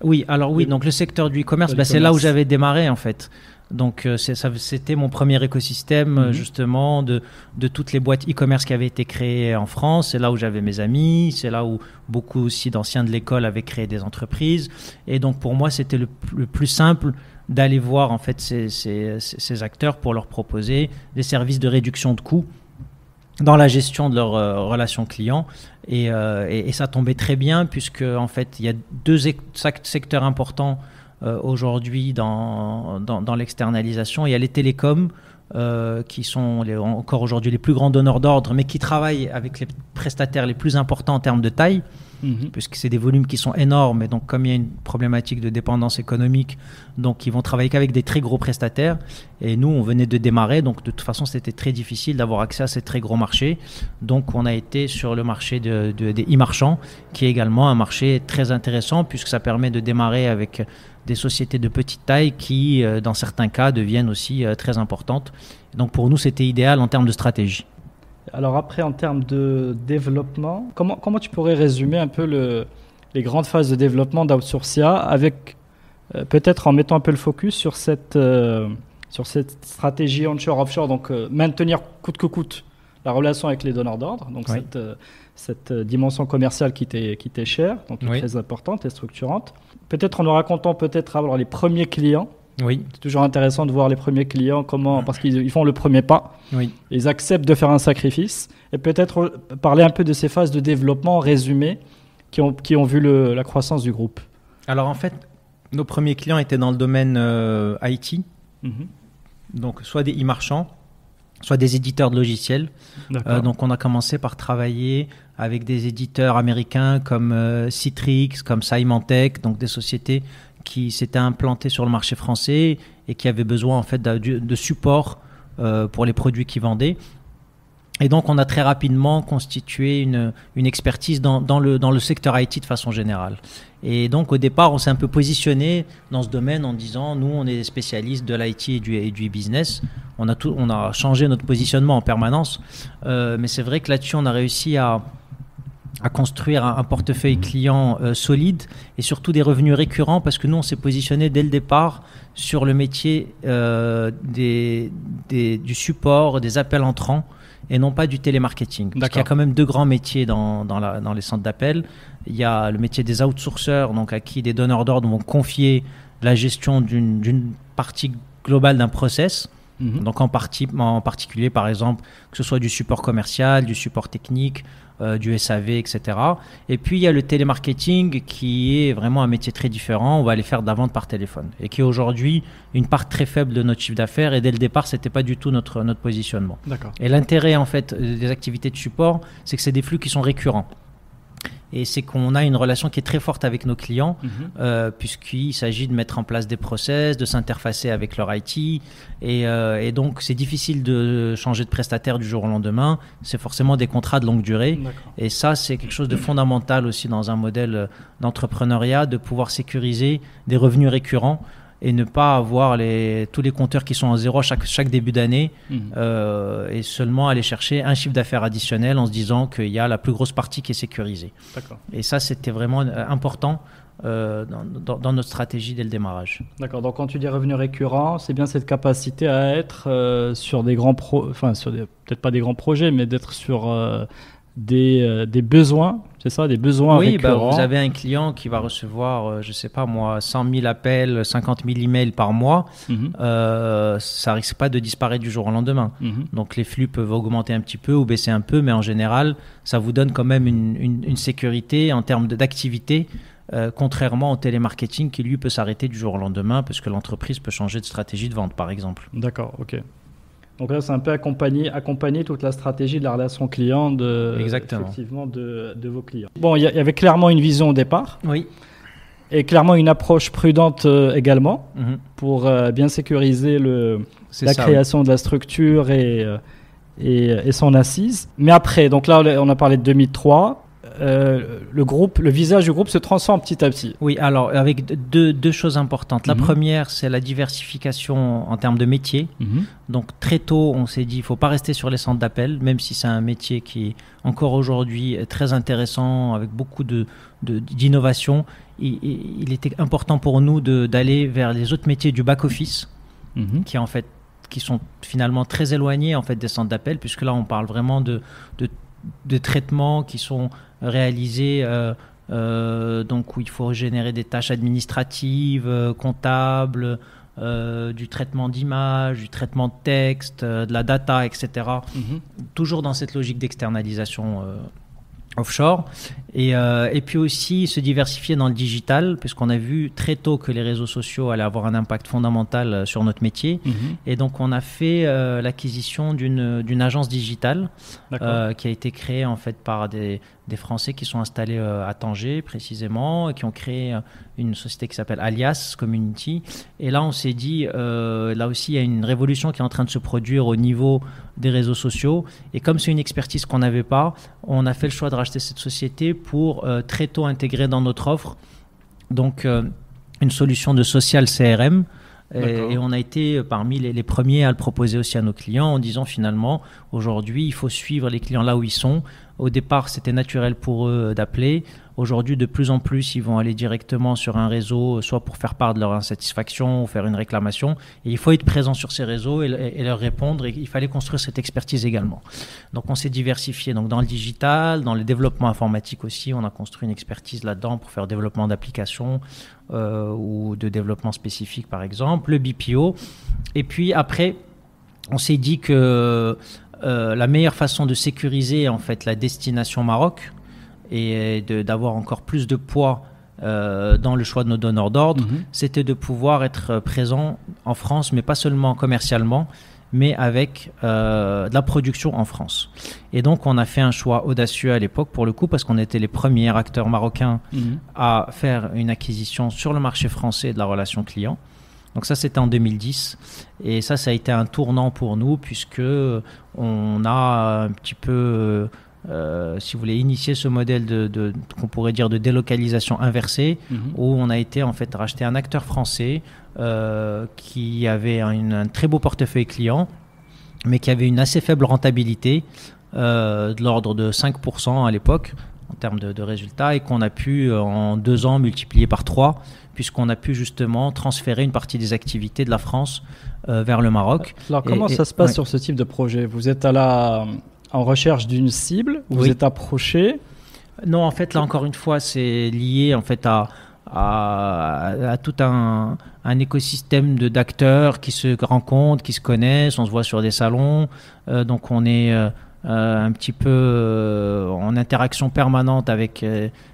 Oui, alors oui, donc le secteur du e-commerce, c'est là où j'avais démarré en fait. Donc c'était mon premier écosystème justement de toutes les boîtes e-commerce qui avaient été créées en France. C'est là où j'avais mes amis, c'est là où beaucoup aussi d'anciens de l'école avaient créé des entreprises. Et donc pour moi, c'était le plus simple d'aller voir en fait ces acteurs pour leur proposer des services de réduction de coûts dans la gestion de leurs relations clients. Et ça tombait très bien puisque en fait, il y a deux secteurs importants aujourd'hui dans l'externalisation. Il y a les télécoms qui sont encore aujourd'hui les plus grands donneurs d'ordre, mais qui travaillent avec les prestataires les plus importants en termes de taille, puisque c'est des volumes qui sont énormes. Et donc, comme il y a une problématique de dépendance économique, donc ils vont travailler qu'avec des très gros prestataires. Et nous, on venait de démarrer, donc de toute façon, c'était très difficile d'avoir accès à ces très gros marchés. Donc, on a été sur le marché des e-marchands, qui est également un marché très intéressant, puisque ça permet de démarrer avec des sociétés de petite taille qui, dans certains cas, deviennent aussi très importantes. Donc pour nous, c'était idéal en termes de stratégie. Alors après, en termes de développement, comment tu pourrais résumer un peu les grandes phases de développement d'Outsourcia, avec peut-être en mettant un peu le focus sur cette stratégie onshore-offshore, donc maintenir coûte que coûte la relation avec les donneurs d'ordre, donc cette dimension commerciale qui t'est chère, donc très importante et structurante. Peut-être en nous racontant alors les premiers clients. Oui. C'est toujours intéressant de voir les premiers clients, parce qu'ils font le premier pas. Oui. Ils acceptent de faire un sacrifice. Et peut-être parler un peu de ces phases de développement résumées qui ont vu la croissance du groupe. Alors en fait, nos premiers clients étaient dans le domaine IT, donc soit des e-marchands, soit des éditeurs de logiciels. Donc on a commencé par travailler avec des éditeurs américains comme Citrix, comme Symantec, donc des sociétés qui s'étaient implantées sur le marché français et qui avaient besoin en fait de support pour les produits qu'ils vendaient. Et donc on a très rapidement constitué une expertise dans le secteur IT de façon générale. Et donc au départ on s'est un peu positionné dans ce domaine en disant nous on est des spécialistes de l'IT et du e-business. On a changé notre positionnement en permanence, mais c'est vrai que là-dessus on a réussi à construire un portefeuille client solide et surtout des revenus récurrents, parce que nous on s'est positionné dès le départ sur le métier du support, des appels entrants, et non pas du télémarketing. Parce qu'il y a quand même deux grands métiers dans les centres d'appel. Il y a le métier des outsourceurs, donc à qui des donneurs d'ordre vont confier la gestion d'une partie globale d'un process. Donc en particulier, par exemple, que ce soit du support commercial, du support technique, du SAV, etc. Et puis il y a le télémarketing qui est vraiment un métier très différent. On va aller faire de la vente par téléphone et qui est aujourd'hui une part très faible de notre chiffre d'affaires. Et dès le départ, c'était pas du tout notre positionnement. D'accord. Et l'intérêt en fait des activités de support, c'est que c'est des flux qui sont récurrents. Et c'est qu'on a une relation qui est très forte avec nos clients, puisqu'il s'agit de mettre en place des process, de s'interfacer avec leur IT. Et donc, c'est difficile de changer de prestataire du jour au lendemain. C'est forcément des contrats de longue durée. D'accord. Et ça, c'est quelque chose de fondamental aussi dans un modèle d'entrepreneuriat, de pouvoir sécuriser des revenus récurrents. et ne pas avoir tous les compteurs qui sont en zéro chaque début d'année et seulement aller chercher un chiffre d'affaires additionnel en se disant qu'il y a la plus grosse partie qui est sécurisée. D'accord. Et ça, c'était vraiment important dans notre stratégie dès le démarrage. D'accord, donc quand tu dis revenus récurrents, c'est bien cette capacité à être sur des grands peut-être pas des grands projets, mais d'être sur des besoins, c'est ça, des besoins récurrents. Oui, vous avez un client qui va recevoir, je sais pas moi, 100 000 appels, 50 000 emails par mois, ça risque pas de disparaître du jour au lendemain. Donc les flux peuvent augmenter un petit peu ou baisser un peu, mais en général, ça vous donne quand même une sécurité en termes d'activité. Contrairement au télémarketing qui lui peut s'arrêter du jour au lendemain parce que l'entreprise peut changer de stratégie de vente par exemple. D'accord, ok. Donc là c'est un peu accompagner toute la stratégie de la relation client effectivement de vos clients. Bon, il y avait clairement une vision au départ. Oui. Et clairement une approche prudente également pour bien sécuriser la création de la structure et son assise. Mais après, donc là on a parlé de 2003. Le visage du groupe se transforme petit à petit. Oui, alors avec deux choses importantes. La première, c'est la diversification en termes de métier. Donc très tôt, on s'est dit, il ne faut pas rester sur les centres d'appel, même si c'est un métier qui est encore aujourd'hui très intéressant, avec beaucoup d'innovation. Il était important pour nous d'aller vers les autres métiers du back-office, qui sont finalement très éloignés en fait, des centres d'appel, puisque là, on parle vraiment de traitements qui sont réalisés donc où il faut générer des tâches administratives, comptables, du traitement d'images, du traitement de texte, de la data, etc. Toujours dans cette logique d'externalisation offshore et puis aussi se diversifier dans le digital puisqu'on a vu très tôt que les réseaux sociaux allaient avoir un impact fondamental sur notre métier et donc on a fait l'acquisition d'une agence digitale qui a été créée en fait par des Français qui sont installés à Tanger précisément et qui ont créé une société qui s'appelle Alias Community et là on s'est dit là aussi il y a une révolution qui est en train de se produire au niveau des réseaux sociaux et comme c'est une expertise qu'on n'avait pas, on a fait le choix de racheter cette société pour très tôt intégrer dans notre offre donc une solution de social CRM et on a été parmi les premiers à le proposer aussi à nos clients en disant finalement aujourd'hui il faut suivre les clients là où ils sont. Au départ c'était naturel pour eux d'appeler. Aujourd'hui de plus en plus ils vont aller directement sur un réseau soit pour faire part de leur insatisfaction ou faire une réclamation et il faut être présent sur ces réseaux et leur répondre et il fallait construire cette expertise également. Donc on s'est diversifié donc dans le digital, dans le développement informatique aussi on a construit une expertise là-dedans pour faire développement d'applications ou de développement spécifique par exemple, le BPO et puis après on s'est dit que la meilleure façon de sécuriser en fait la destination Maroc et d'avoir encore plus de poids dans le choix de nos donneurs d'ordre, c'était de pouvoir être présent en France, mais pas seulement commercialement, mais avec de la production en France. Et donc, on a fait un choix audacieux à l'époque, pour le coup, parce qu'on était les premiers acteurs marocains à faire une acquisition sur le marché français de la relation client. Donc ça, c'était en 2010. Et ça a été un tournant pour nous, puisque on a un petit peu... si vous voulez initier ce modèle qu'on pourrait dire de délocalisation inversée où on a été en fait racheter un acteur français qui avait un très beau portefeuille client mais qui avait une assez faible rentabilité de l'ordre de 5% à l'époque en termes de résultats et qu'on a pu en 2 ans multiplier par 3 puisqu'on a pu justement transférer une partie des activités de la France vers le Maroc. Alors comment ça se passe sur ce type de projet ? Vous êtes en recherche d'une cible, vous êtes approché? Non, en fait, là encore une fois, c'est lié en fait à tout un écosystème d'acteurs qui se rencontrent, qui se connaissent, on se voit sur des salons, donc on est un petit peu en interaction permanente avec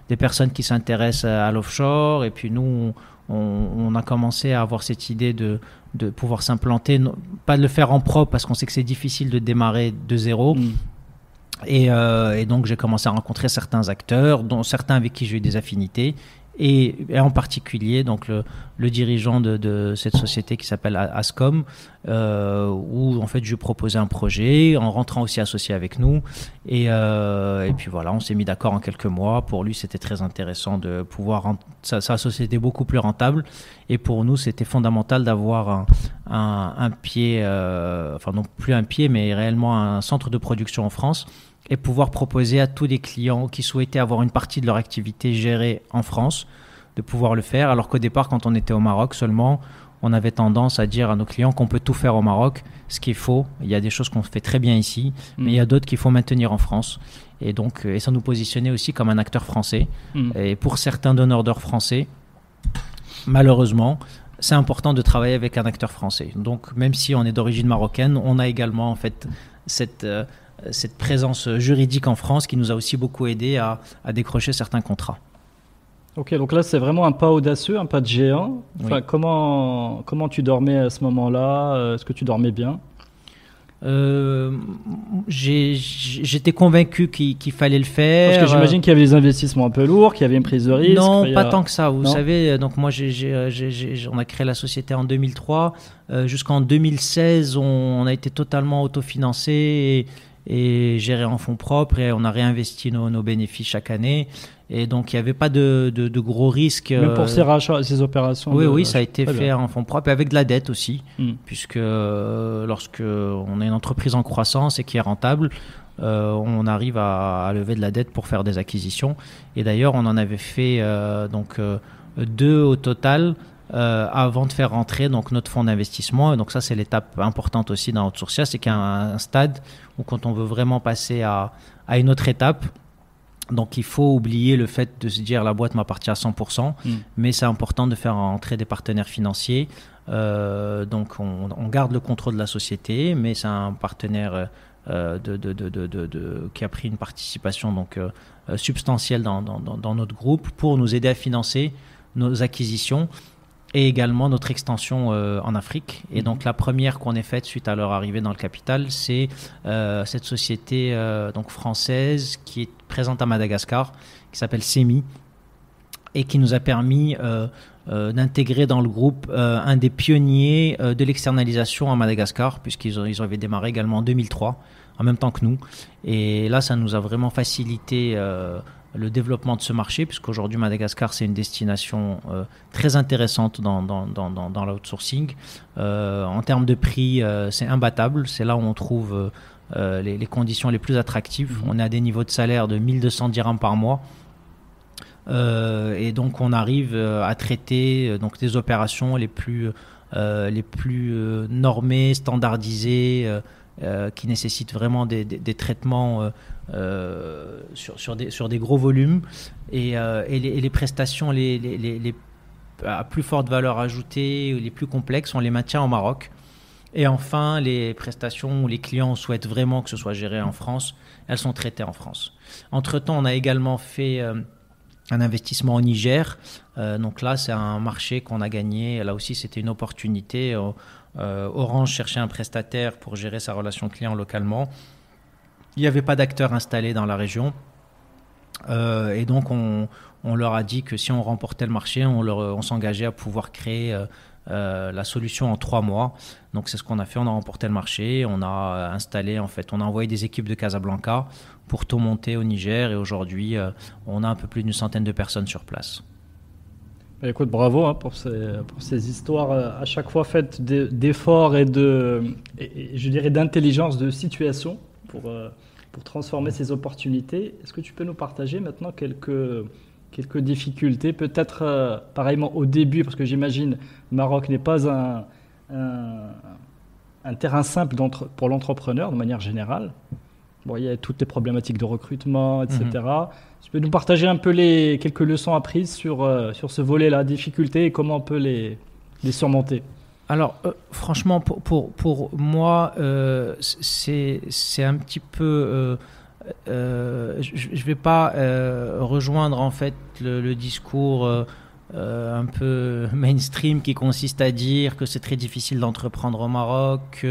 des personnes qui s'intéressent à l'offshore et puis nous, on a commencé à avoir cette idée de pouvoir s'implanter, pas de le faire en propre parce qu'on sait que c'est difficile de démarrer de zéro. Et donc j'ai commencé à rencontrer certains acteurs, dont certains avec qui j'ai eu des affinités. et en particulier donc le dirigeant de cette société qui s'appelle Ascom, où en fait je lui proposais un projet en rentrant aussi associé avec nous, et puis voilà, on s'est mis d'accord en quelques mois. Pour lui c'était très intéressant de pouvoir rendre sa société beaucoup plus rentable, et pour nous c'était fondamental d'avoir un pied, enfin non plus un pied mais réellement un centre de production en France, et pouvoir proposer à tous les clients qui souhaitaient avoir une partie de leur activité gérée en France, de pouvoir le faire, alors qu'au départ, quand on était au Maroc seulement, on avait tendance à dire à nos clients qu'on peut tout faire au Maroc, ce qui est faux. Il y a des choses qu'on fait très bien ici, mais il y a d'autres qu'il faut maintenir en France. Et donc, et ça nous positionnait aussi comme un acteur français. Et pour certains donneurs d'ordre français, malheureusement, c'est important de travailler avec un acteur français. Donc, même si on est d'origine marocaine, on a également en fait cette présence juridique en France qui nous a aussi beaucoup aidé à décrocher certains contrats. Ok, donc là c'est vraiment un pas audacieux, un pas de géant. Enfin, oui. Comment tu dormais à ce moment-là? Est-ce que tu dormais bien? J'étais convaincu qu'il fallait le faire. Parce que j'imagine qu'il y avait des investissements un peu lourds, qu'il y avait une prise de risque. Non, pas tant que ça. Vous savez, donc moi, on a créé la société en 2003. Jusqu'en 2016, on a été totalement autofinancé et géré en fonds propres, et on a réinvesti nos bénéfices chaque année. Et donc, il n'y avait pas de gros risques. Même pour ces rachats, ces opérations? Oui, ça a été fait en fonds propres, et avec de la dette aussi, puisque lorsque on est une entreprise en croissance et qui est rentable, on arrive à lever de la dette pour faire des acquisitions. Et d'ailleurs, on en avait fait deux au total avant de faire rentrer donc, notre fonds d'investissement. Et donc ça, c'est l'étape importante aussi dans Outsourcia, c'est qu'il y a un stade où quand on veut vraiment passer à une autre étape, donc il faut oublier le fait de se dire la boîte m'appartient à 100%, mais c'est important de faire entrer des partenaires financiers. Donc on garde le contrôle de la société, mais c'est un partenaire qui a pris une participation donc, substantielle dans notre groupe pour nous aider à financer nos acquisitions et également notre extension en Afrique. Et donc la première qu'on ait faite suite à leur arrivée dans le capital, c'est cette société donc française qui est présente à Madagascar, qui s'appelle SEMI, et qui nous a permis d'intégrer dans le groupe un des pionniers de l'externalisation à Madagascar, puisqu'ils avaient démarré également en 2003, en même temps que nous. Et là, ça nous a vraiment facilité le développement de ce marché, puisqu'aujourd'hui Madagascar c'est une destination très intéressante dans l'outsourcing. En termes de prix, c'est imbattable, c'est là où on trouve les conditions les plus attractives. On est à des niveaux de salaire de 1200 dirhams par mois, et donc on arrive à traiter donc, des opérations les plus normées, standardisées, qui nécessitent vraiment des traitements sur des gros volumes, et les prestations à plus forte valeur ajoutée, les plus complexes, on les maintient au Maroc. Et enfin, les prestations où les clients souhaitent vraiment que ce soit géré en France, elles sont traitées en France. Entre-temps, on a également fait un investissement au Niger. Donc là, c'est un marché qu'on a gagné. Là aussi, c'était une opportunité. Orange cherchait un prestataire pour gérer sa relation client localement. Il n'y avait pas d'acteurs installés dans la région. Et donc, on leur a dit que si on remportait le marché, on s'engageait à pouvoir créer la solution en 3 mois. Donc, c'est ce qu'on a fait. On a remporté le marché. On a installé, en fait, on a envoyé des équipes de Casablanca pour tout monter au Niger. Et aujourd'hui, on a un peu plus d'une centaine de personnes sur place. Écoute, bravo pour ces histoires à chaque fois faites d'efforts et je dirais d'intelligence de situation pour transformer ces opportunités. Est-ce que tu peux nous partager maintenant quelques difficultés, peut-être pareillement au début, parce que j'imagine Maroc n'est pas un terrain simple pour l'entrepreneur de manière générale. Bon, il y a toutes les problématiques de recrutement, etc. Tu peux nous partager un peu quelques leçons apprises sur ce volet-là, difficultés, et comment on peut les surmonter? Alors, franchement, pour moi, c'est un petit peu... je vais pas rejoindre en fait le discours un peu mainstream qui consiste à dire que c'est très difficile d'entreprendre au Maroc,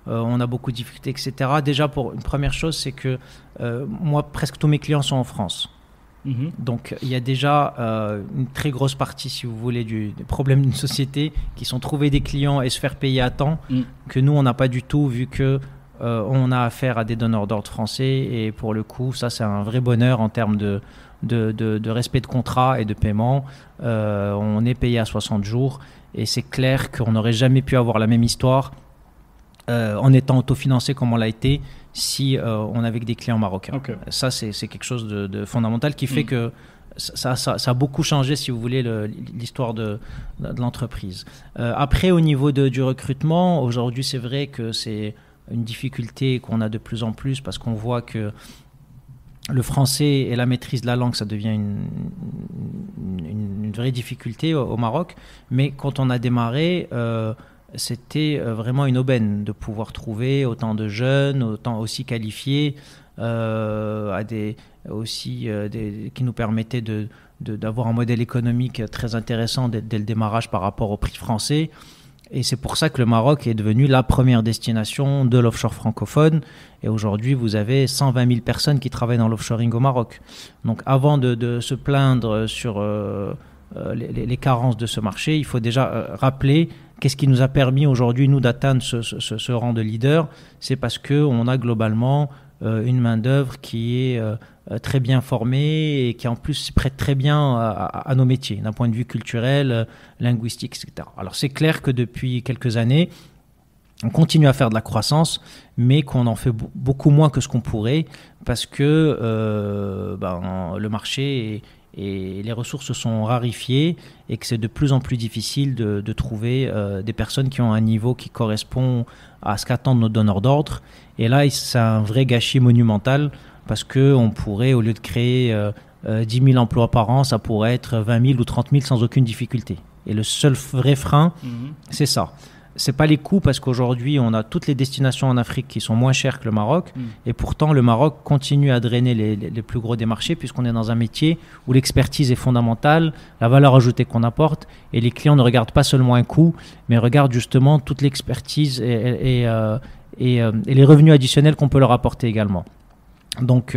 on a beaucoup de difficultés, etc. Déjà, pour une première chose, c'est que moi, presque tous mes clients sont en France. Donc il y a déjà une très grosse partie, si vous voulez, des problèmes d'une société qui sont trouver des clients et se faire payer à temps, que nous on n'a pas du tout, vu que on a affaire à des donneurs d'ordre français, et pour le coup ça c'est un vrai bonheur en termes de respect de contrat et de paiement. On est payé à 60 jours et c'est clair qu'on n'aurait jamais pu avoir la même histoire en étant autofinancé comme on l'a été si on avait que des clients marocains. Okay. Ça, c'est quelque chose de fondamental qui fait que ça a beaucoup changé, si vous voulez, l'histoire de l'entreprise. Après, au niveau du recrutement, aujourd'hui, c'est vrai que c'est une difficulté qu'on a de plus en plus parce qu'on voit que le français et la maîtrise de la langue, ça devient une vraie difficulté au Maroc. Mais quand on a démarré, c'était vraiment une aubaine de pouvoir trouver autant de jeunes, autant aussi qualifiés, qui nous permettaient d'avoir un modèle économique très intéressant dès le démarrage par rapport au prix français. Et c'est pour ça que le Maroc est devenu la première destination de l'offshore francophone. Et aujourd'hui, vous avez 120 000 personnes qui travaillent dans l'offshoring au Maroc. Donc avant de se plaindre sur les carences de ce marché, il faut déjà rappeler qu'est-ce qui nous a permis aujourd'hui, nous, d'atteindre ce rang de leader. C'est parce qu'on a globalement une main-d'œuvre qui est très bien formée et qui en plus se prête très bien à nos métiers, d'un point de vue culturel, linguistique, etc. Alors c'est clair que depuis quelques années, on continue à faire de la croissance, mais qu'on en fait beaucoup moins que ce qu'on pourrait parce que le marché et les ressources se sont rarifiées et que c'est de plus en plus difficile de trouver des personnes qui ont un niveau qui correspond à ce qu'attendent nos donneurs d'ordre. Et là, c'est un vrai gâchis monumental parce qu'on pourrait, au lieu de créer 10 000 emplois par an, ça pourrait être 20 000 ou 30 000 sans aucune difficulté. Et le seul vrai frein, c'est ça. C'est pas les coûts parce qu'aujourd'hui, on a toutes les destinations en Afrique qui sont moins chères que le Maroc. Et pourtant, le Maroc continue à drainer les plus gros des marchés puisqu'on est dans un métier où l'expertise est fondamentale, la valeur ajoutée qu'on apporte. Et les clients ne regardent pas seulement un coût, mais regardent justement toute l'expertise et les revenus additionnels qu'on peut leur apporter également. Donc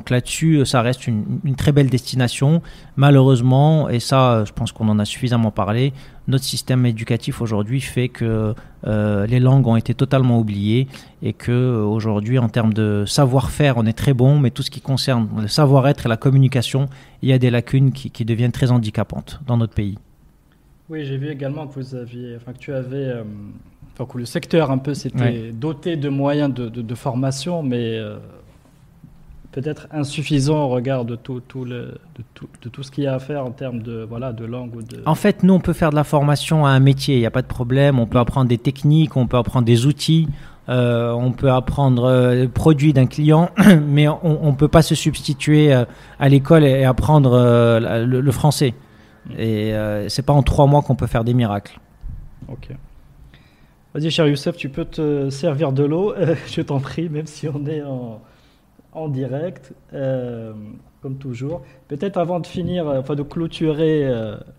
là-dessus, ça reste une très belle destination. Malheureusement, et ça, je pense qu'on en a suffisamment parlé, notre système éducatif aujourd'hui fait que les langues ont été totalement oubliées et qu'aujourd'hui, en termes de savoir-faire, on est très bon, mais tout ce qui concerne le savoir-être et la communication, il y a des lacunes qui deviennent très handicapantes dans notre pays. Oui, j'ai vu également que que le secteur un peu s'était doté de moyens de formation, mais peut-être insuffisant au regard de tout ce qu'il y a à faire en termes de langue. En fait, nous, on peut faire de la formation à un métier, il n'y a pas de problème. On peut apprendre des techniques, on peut apprendre des outils, on peut apprendre les produits d'un client, mais on ne peut pas se substituer à l'école et apprendre le français. Et ce n'est pas en 3 mois qu'on peut faire des miracles. Ok. Vas-y, cher Youssef, tu peux te servir de l'eau, je t'en prie, même si on est en direct, comme toujours. Peut-être avant de finir, de clôturer,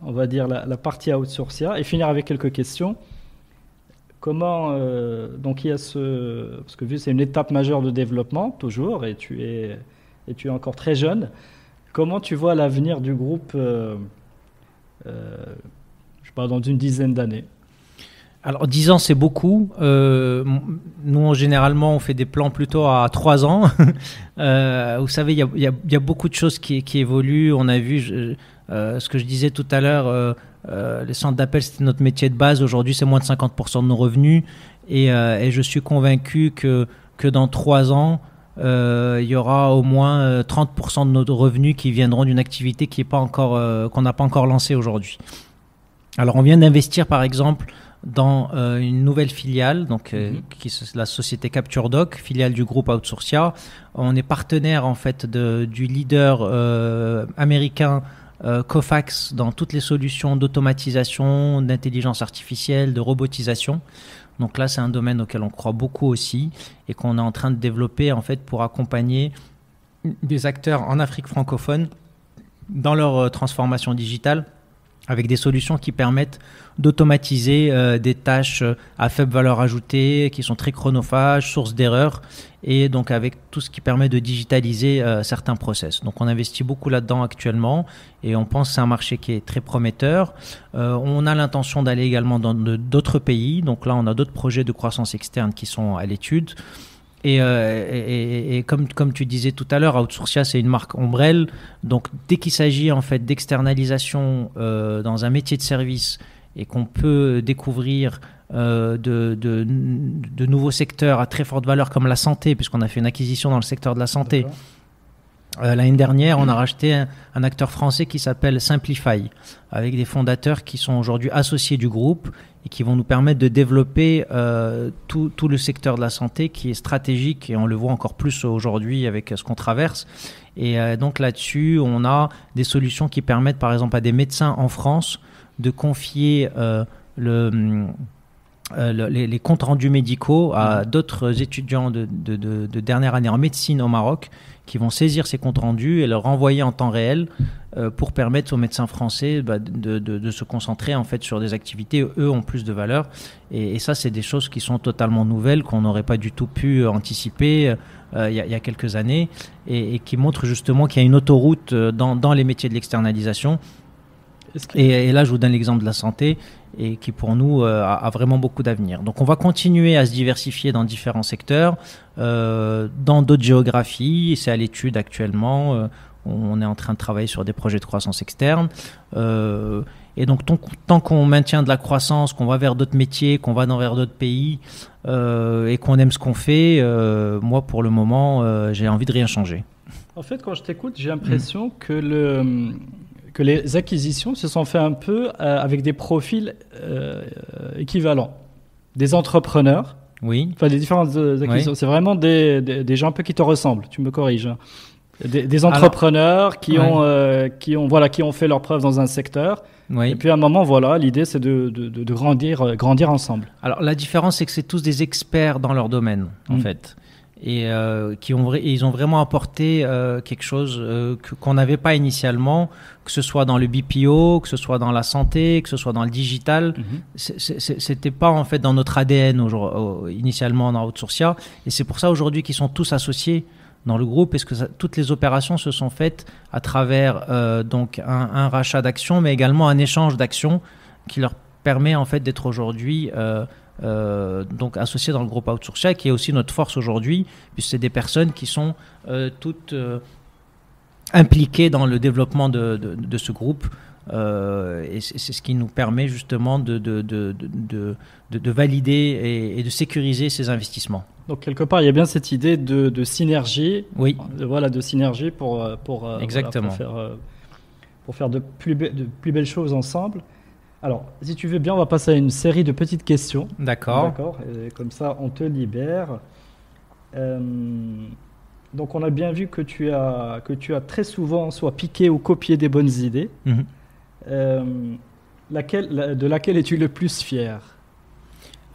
on va dire, la partie Outsourcia et finir avec quelques questions. Comment, donc il y a parce que vu c'est une étape majeure de développement, toujours, et tu es encore très jeune, comment tu vois l'avenir du groupe, je sais pas, dans une dizaine d'années? Alors 10 ans, c'est beaucoup. Nous, généralement, on fait des plans plutôt à 3 ans. Vous savez, il y a beaucoup de choses qui évoluent. On a vu ce que je disais tout à l'heure, les centres d'appel, c'était notre métier de base. Aujourd'hui, c'est moins de 50% de nos revenus. Et je suis convaincu que dans 3 ans, il y aura au moins 30% de nos revenus qui viendront d'une activité qu'on n'a pas encore lancée aujourd'hui. Alors, on vient d'investir, par exemple, dans une nouvelle filiale, qui est la société CaptureDoc, filiale du groupe Outsourcia. On est partenaire en fait du leader américain Cofax dans toutes les solutions d'automatisation, d'intelligence artificielle, de robotisation. Donc là, c'est un domaine auquel on croit beaucoup aussi et qu'on est en train de développer en fait pour accompagner des acteurs en Afrique francophone dans leur transformation digitale avec des solutions qui permettent d'automatiser des tâches à faible valeur ajoutée, qui sont très chronophages, source d'erreurs, et donc avec tout ce qui permet de digitaliser certains process. Donc on investit beaucoup là-dedans actuellement, et on pense que c'est un marché qui est très prometteur. On a l'intention d'aller également dans d'autres pays, donc là on a d'autres projets de croissance externe qui sont à l'étude. Et comme tu disais tout à l'heure, Outsourcia, c'est une marque ombrelle. Donc, dès qu'il s'agit en fait d'externalisation dans un métier de service et qu'on peut découvrir de nouveaux secteurs à très forte valeur comme la santé, puisqu'on a fait une acquisition dans le secteur de la santé. L'année dernière, on a racheté un acteur français qui s'appelle Simplify, avec des fondateurs qui sont aujourd'hui associés du groupe et qui vont nous permettre de développer tout le secteur de la santé qui est stratégique, et on le voit encore plus aujourd'hui avec ce qu'on traverse. Et donc là-dessus, on a des solutions qui permettent par exemple à des médecins en France de confier les comptes rendus médicaux à d'autres étudiants de dernière année en médecine au Maroc, qui vont saisir ces comptes rendus et leur renvoyer en temps réel pour permettre aux médecins français de se concentrer en fait sur des activités eux ont plus de valeur. Et ça, c'est des choses qui sont totalement nouvelles, qu'on n'aurait pas du tout pu anticiper il y a quelques années, et qui montrent justement qu'il y a une autoroute dans les métiers de l'externalisation. Et là, je vous donne l'exemple de la santé, et qui pour nous a vraiment beaucoup d'avenir. Donc on va continuer à se diversifier dans différents secteurs, dans d'autres géographies, c'est à l'étude actuellement, on est en train de travailler sur des projets de croissance externe, et donc tant qu'on maintient de la croissance, qu'on va vers d'autres métiers, qu'on va vers d'autres pays, et qu'on aime ce qu'on fait, moi pour le moment j'ai envie de rien changer. En fait, quand je t'écoute, j'ai l'impression que les acquisitions se sont faites un peu avec des profils équivalents. Des entrepreneurs. Oui. Enfin, des différentes acquisitions. Oui. C'est vraiment des gens un peu qui te ressemblent. Tu me corriges. Hein. Des entrepreneurs qui ont fait leurs preuves dans un secteur. Oui. Et puis à un moment, voilà, l'idée c'est de grandir ensemble. Alors la différence, c'est que c'est tous des experts dans leur domaine, en fait. Et ils ont vraiment apporté quelque chose qu'on n'avait pas initialement, que ce soit dans le BPO, que ce soit dans la santé, que ce soit dans le digital. C'était pas en fait dans notre ADN initialement dans Outsourcia, et c'est pour ça aujourd'hui qu'ils sont tous associés dans le groupe, parce que toutes les opérations se sont faites à travers donc un rachat d'actions, mais également un échange d'actions qui leur permet en fait d'être aujourd'hui donc associés dans le groupe Outsourcia, qui est aussi notre force aujourd'hui, puisque c'est des personnes qui sont toutes impliquées dans le développement de ce groupe, et c'est ce qui nous permet justement de valider et de sécuriser ces investissements. Donc quelque part, il y a bien cette idée de synergie, oui. De synergie pour exactement. Pour faire de plus belles choses ensemble. Alors, si tu veux bien, on va passer à une série de petites questions. D'accord. Et comme ça, on te libère. Donc, on a bien vu que tu as très souvent soit piqué ou copié des bonnes idées. De laquelle es-tu le plus fier ?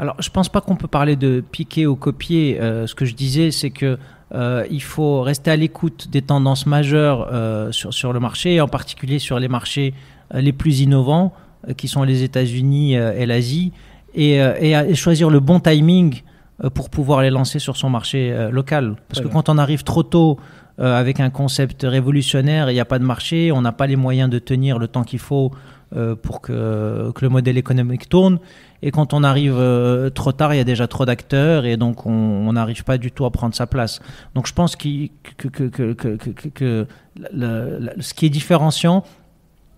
Alors, je ne pense pas qu'on peut parler de piquer ou copier. Ce que je disais, c'est que il faut rester à l'écoute des tendances majeures sur le marché, et en particulier sur les marchés les plus innovants, qui sont les États-Unis et l'Asie, et choisir le bon timing pour pouvoir les lancer sur son marché local. Parce que quand on arrive trop tôt avec un concept révolutionnaire, il n'y a pas de marché, on n'a pas les moyens de tenir le temps qu'il faut pour que le modèle économique tourne. Et quand on arrive trop tard, il y a déjà trop d'acteurs, et donc on n'arrive pas du tout à prendre sa place. Donc je pense que ce qui est différenciant,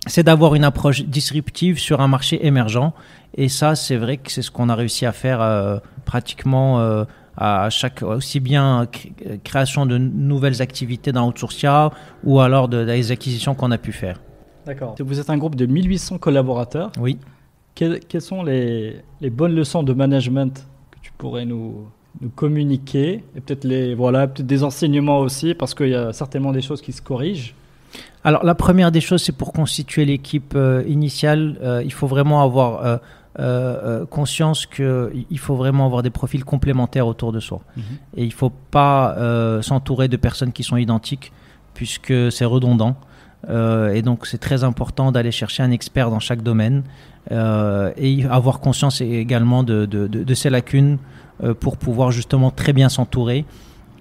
c'est d'avoir une approche disruptive sur un marché émergent. Et ça, c'est vrai que c'est ce qu'on a réussi à faire pratiquement à chaque, aussi bien création de nouvelles activités dans Outsourcia, ou alors des acquisitions qu'on a pu faire. D'accord. Vous êtes un groupe de 1800 collaborateurs. Oui. Quelles sont les bonnes leçons de management que tu pourrais nous communiquer, et peut-être des enseignements aussi, parce qu'il y a certainement des choses qui se corrigent. Alors, la première des choses, c'est pour constituer l'équipe initiale, il faut vraiment avoir conscience qu'il faut vraiment avoir des profils complémentaires autour de soi. Et il ne faut pas s'entourer de personnes qui sont identiques, puisque c'est redondant. Et donc, c'est très important d'aller chercher un expert dans chaque domaine et avoir conscience également de ses lacunes pour pouvoir justement très bien s'entourer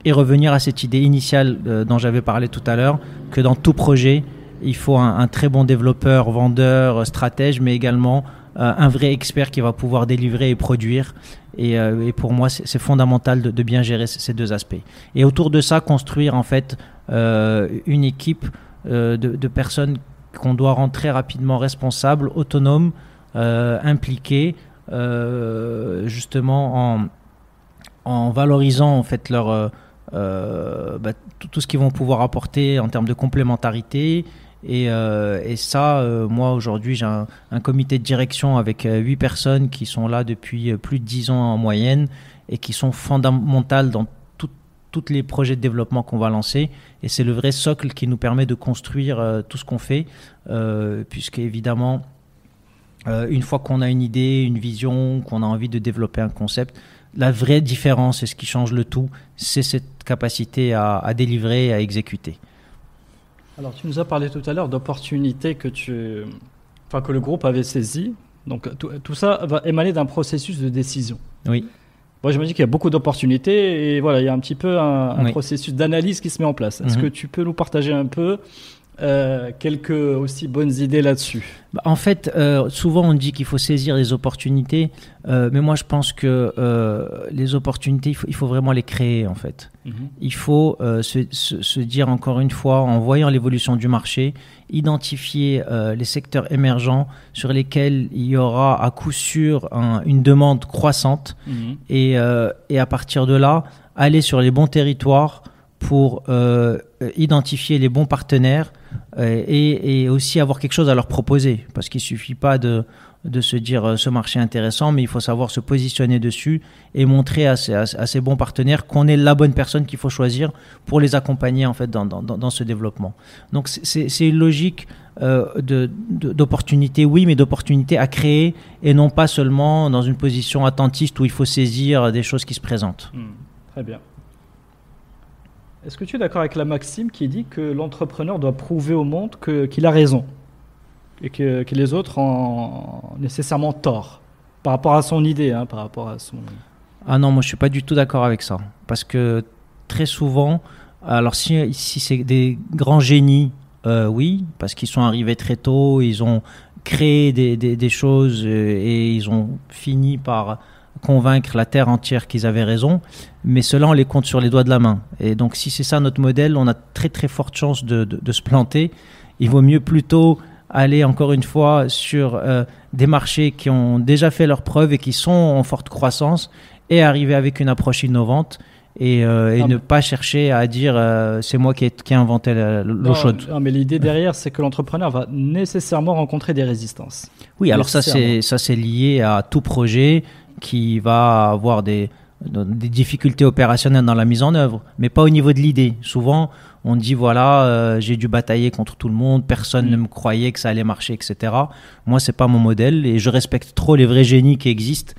et revenir à cette idée initiale dont j'avais parlé tout à l'heure, que dans tout projet, il faut un très bon développeur, vendeur, stratège, mais également un vrai expert qui va pouvoir délivrer et produire. Et pour moi, c'est fondamental de bien gérer ces deux aspects. Et autour de ça, construire en fait une équipe de personnes qu'on doit rendre très rapidement responsables, autonomes, impliquées, justement en valorisant en fait tout ce qu'ils vont pouvoir apporter en termes de complémentarité. Et ça, moi aujourd'hui j'ai un comité de direction avec 8 personnes qui sont là depuis plus de 10 ans en moyenne et qui sont fondamentales dans tous les projets de développement qu'on va lancer. Et c'est le vrai socle qui nous permet de construire tout ce qu'on fait, puisque évidemment, une fois qu'on a une idée, une vision, qu'on a envie de développer un concept, la vraie différence et ce qui change le tout, c'est cette capacité à délivrer et à exécuter. Alors, tu nous as parlé tout à l'heure d'opportunités que le groupe avait saisies. Donc, tout ça va émaner d'un processus de décision. Oui. Moi, je me dis qu'il y a beaucoup d'opportunités et voilà, il y a un petit peu un processus d'analyse qui se met en place. Est-ce que tu peux nous partager un peu quelques aussi bonnes idées là-dessus? En fait, souvent on dit qu'il faut saisir les opportunités, mais moi je pense que les opportunités, il faut vraiment les créer en fait. Il faut se dire encore une fois, en voyant l'évolution du marché, identifier les secteurs émergents sur lesquels il y aura à coup sûr une demande croissante et à partir de là, aller sur les bons territoires pour identifier les bons partenaires et aussi avoir quelque chose à leur proposer. Parce qu'il ne suffit pas de se dire ce marché est intéressant, mais il faut savoir se positionner dessus et montrer à ces bons partenaires qu'on est la bonne personne qu'il faut choisir pour les accompagner en fait, dans ce développement. Donc c'est une logique d'opportunité, oui, mais d'opportunité à créer et non pas seulement dans une position attentiste où il faut saisir des choses qui se présentent. Très bien. Est-ce que tu es d'accord avec la maxime qui dit que l'entrepreneur doit prouver au monde qu'il a raison et que les autres ont nécessairement tort par rapport à son idée, par rapport à son... Ah non, moi je ne suis pas du tout d'accord avec ça. Parce que très souvent, alors si c'est des grands génies, oui, parce qu'ils sont arrivés très tôt, ils ont créé des choses et ils ont fini par convaincre la terre entière qu'ils avaient raison, mais cela on les compte sur les doigts de la main. Et donc si c'est ça notre modèle, on a très très forte chance de se planter. Il vaut mieux plutôt aller encore une fois sur des marchés qui ont déjà fait leurs preuves et qui sont en forte croissance et arriver avec une approche innovante et ne pas chercher à dire c'est moi qui ai inventé l'eau chaude. Non, mais l'idée derrière, c'est que l'entrepreneur va nécessairement rencontrer des résistances. Oui, alors ça c'est lié à tout projet qui va avoir des difficultés opérationnelles dans la mise en œuvre, mais pas au niveau de l'idée. Souvent, on dit voilà, j'ai dû batailler contre tout le monde, personne ne me croyait que ça allait marcher, etc. Moi, c'est pas mon modèle et je respecte trop les vrais génies qui existent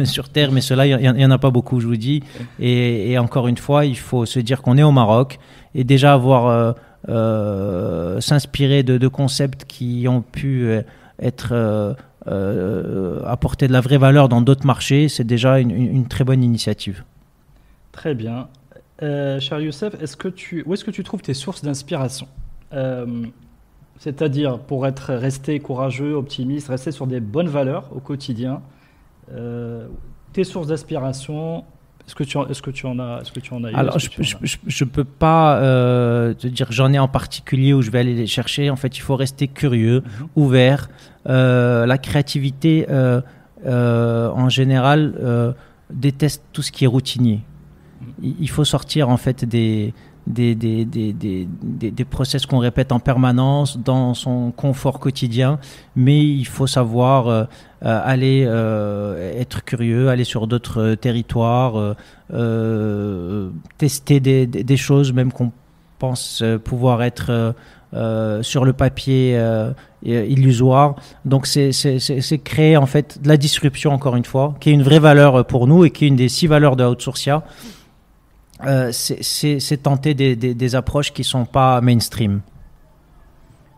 sur Terre, mais ceux-là, il y en a pas beaucoup, je vous dis. Et encore une fois, il faut se dire qu'on est au Maroc et déjà avoir s'inspirer de concepts qui ont pu être apporter de la vraie valeur dans d'autres marchés, c'est déjà une très bonne initiative. Très bien. Cher Youssef, où est-ce que tu trouves tes sources d'inspiration? C'est-à-dire, pour rester courageux, optimiste, rester sur des bonnes valeurs au quotidien, tes sources d'inspiration, est-ce que tu en as Alors, je peux pas te dire j'en ai en particulier où je vais aller les chercher. En fait, il faut rester curieux, ouvert. La créativité, en général, déteste tout ce qui est routinier. Il faut sortir en fait des process qu'on répète en permanence dans son confort quotidien, mais il faut savoir aller être curieux, aller sur d'autres territoires, tester des choses même qu'on pense pouvoir être sur le papier illusoire. Donc c'est créer en fait de la disruption, encore une fois, qui est une vraie valeur pour nous et qui est une des 6 valeurs de Outsourcia. C'est tenter des approches qui ne sont pas mainstream.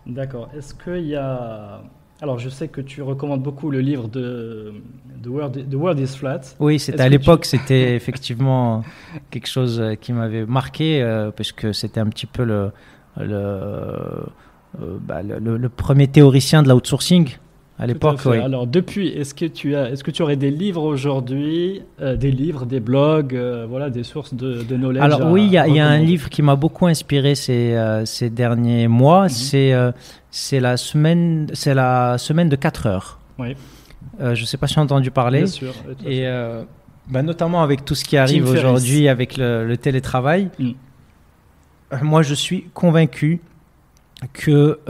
D'accord. Est-ce qu'il y a... Alors, je sais que tu recommandes beaucoup le livre de The World is Flat. Oui, c'était à l'époque, c'était effectivement quelque chose qui m'avait marqué parce que c'était un petit peu le premier théoricien de l'outsourcing à l'époque. Oui. Alors, depuis, est-ce que tu aurais des livres aujourd'hui, des livres, des blogs, voilà, des sources de knowledge? Alors oui, il y a un livre qui m'a beaucoup inspiré ces derniers mois. C'est la semaine de 4 heures. Oui. Je ne sais pas si tu as entendu parler. Bien sûr. Et notamment avec tout ce qui arrive aujourd'hui avec le télétravail. Moi, je suis convaincu que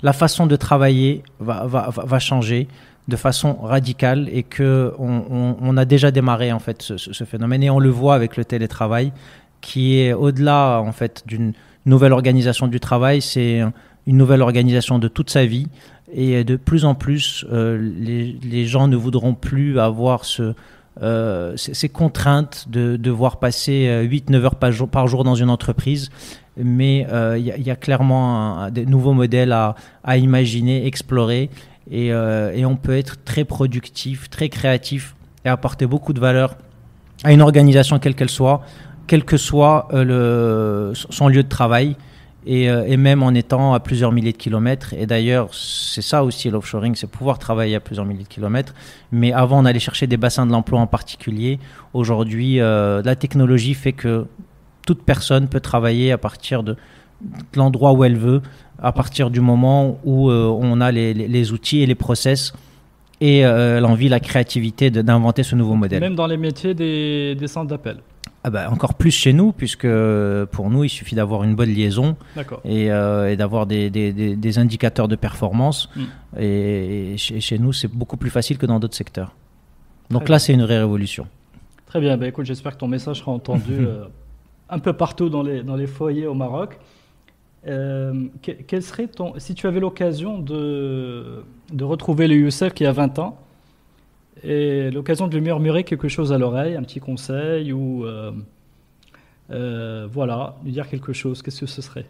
la façon de travailler va changer de façon radicale et qu'on a déjà démarré en fait ce phénomène, et on le voit avec le télétravail qui est au-delà en fait d'une nouvelle organisation du travail, c'est une nouvelle organisation de toute sa vie, et de plus en plus les gens ne voudront plus avoir ces contraintes de devoir passer 8-9 heures par jour dans une entreprise. Mais il y a clairement des nouveaux modèles à imaginer, explorer, et on peut être très productif, très créatif et apporter beaucoup de valeur à une organisation quelle qu'elle soit, quel que soit son lieu de travail, et même en étant à plusieurs milliers de kilomètres. Et d'ailleurs, c'est ça aussi l'offshoring, c'est pouvoir travailler à plusieurs milliers de kilomètres. Mais avant, on allait chercher des bassins de l'emploi en particulier. Aujourd'hui, la technologie fait que toute personne peut travailler à partir de l'endroit où elle veut, à partir du moment où on a les outils et les process et l'envie, la créativité d'inventer ce nouveau modèle. Même dans les métiers des centres d'appel. Encore plus chez nous, puisque pour nous, il suffit d'avoir une bonne liaison et d'avoir des indicateurs de performance. Et chez nous, c'est beaucoup plus facile que dans d'autres secteurs. Donc là, c'est une vraie révolution. Très bien. Écoute, j'espère que ton message sera entendu un peu partout dans les foyers au Maroc. Quel serait si tu avais l'occasion de retrouver le Youssef qui a 20 ans, et l'occasion de lui murmurer quelque chose à l'oreille, un petit conseil, ou voilà, lui dire quelque chose, qu'est-ce que ce serait?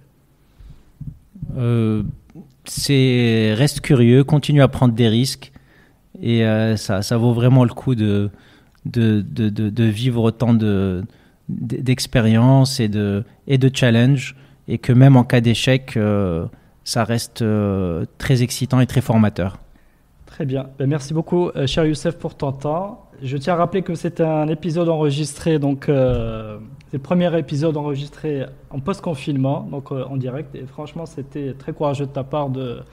Reste curieux, continue à prendre des risques, et ça vaut vraiment le coup de vivre autant d'expérience et de challenge, et que même en cas d'échec, ça reste très excitant et très formateur. Très bien. Merci beaucoup, cher Youssef, pour ton temps. Je tiens à rappeler que c'est un épisode enregistré, donc c'est le premier épisode enregistré en post-confinement, donc en direct. Et franchement, c'était très courageux de ta part de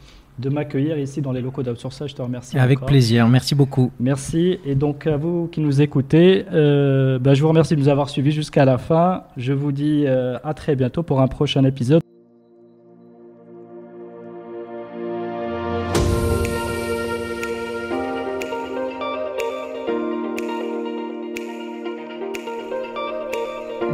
m'accueillir ici dans les locaux d'Outsourçage. Je te remercie. Avec plaisir. Merci beaucoup. Merci. Et donc, à vous qui nous écoutez, je vous remercie de nous avoir suivis jusqu'à la fin. Je vous dis à très bientôt pour un prochain épisode.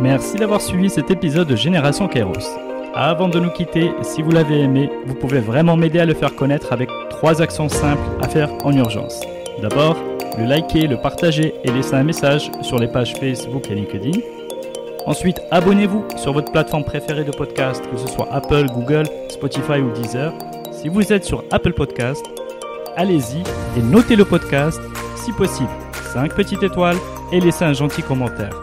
Merci d'avoir suivi cet épisode de Génération Kairos. Avant de nous quitter, si vous l'avez aimé, vous pouvez vraiment m'aider à le faire connaître avec 3 actions simples à faire en urgence. D'abord, le liker, le partager et laisser un message sur les pages Facebook et LinkedIn. Ensuite, abonnez-vous sur votre plateforme préférée de podcast, que ce soit Apple, Google, Spotify ou Deezer. Si vous êtes sur Apple Podcast, allez-y et notez le podcast, si possible, 5 petites étoiles et laissez un gentil commentaire.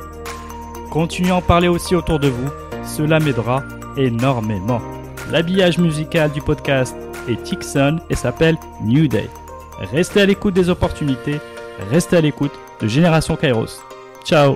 Continuez à en parler aussi autour de vous, cela m'aidera énormément. L'habillage musical du podcast est Tixon et s'appelle New Day. Restez à l'écoute des opportunités, restez à l'écoute de Génération Kairos. Ciao!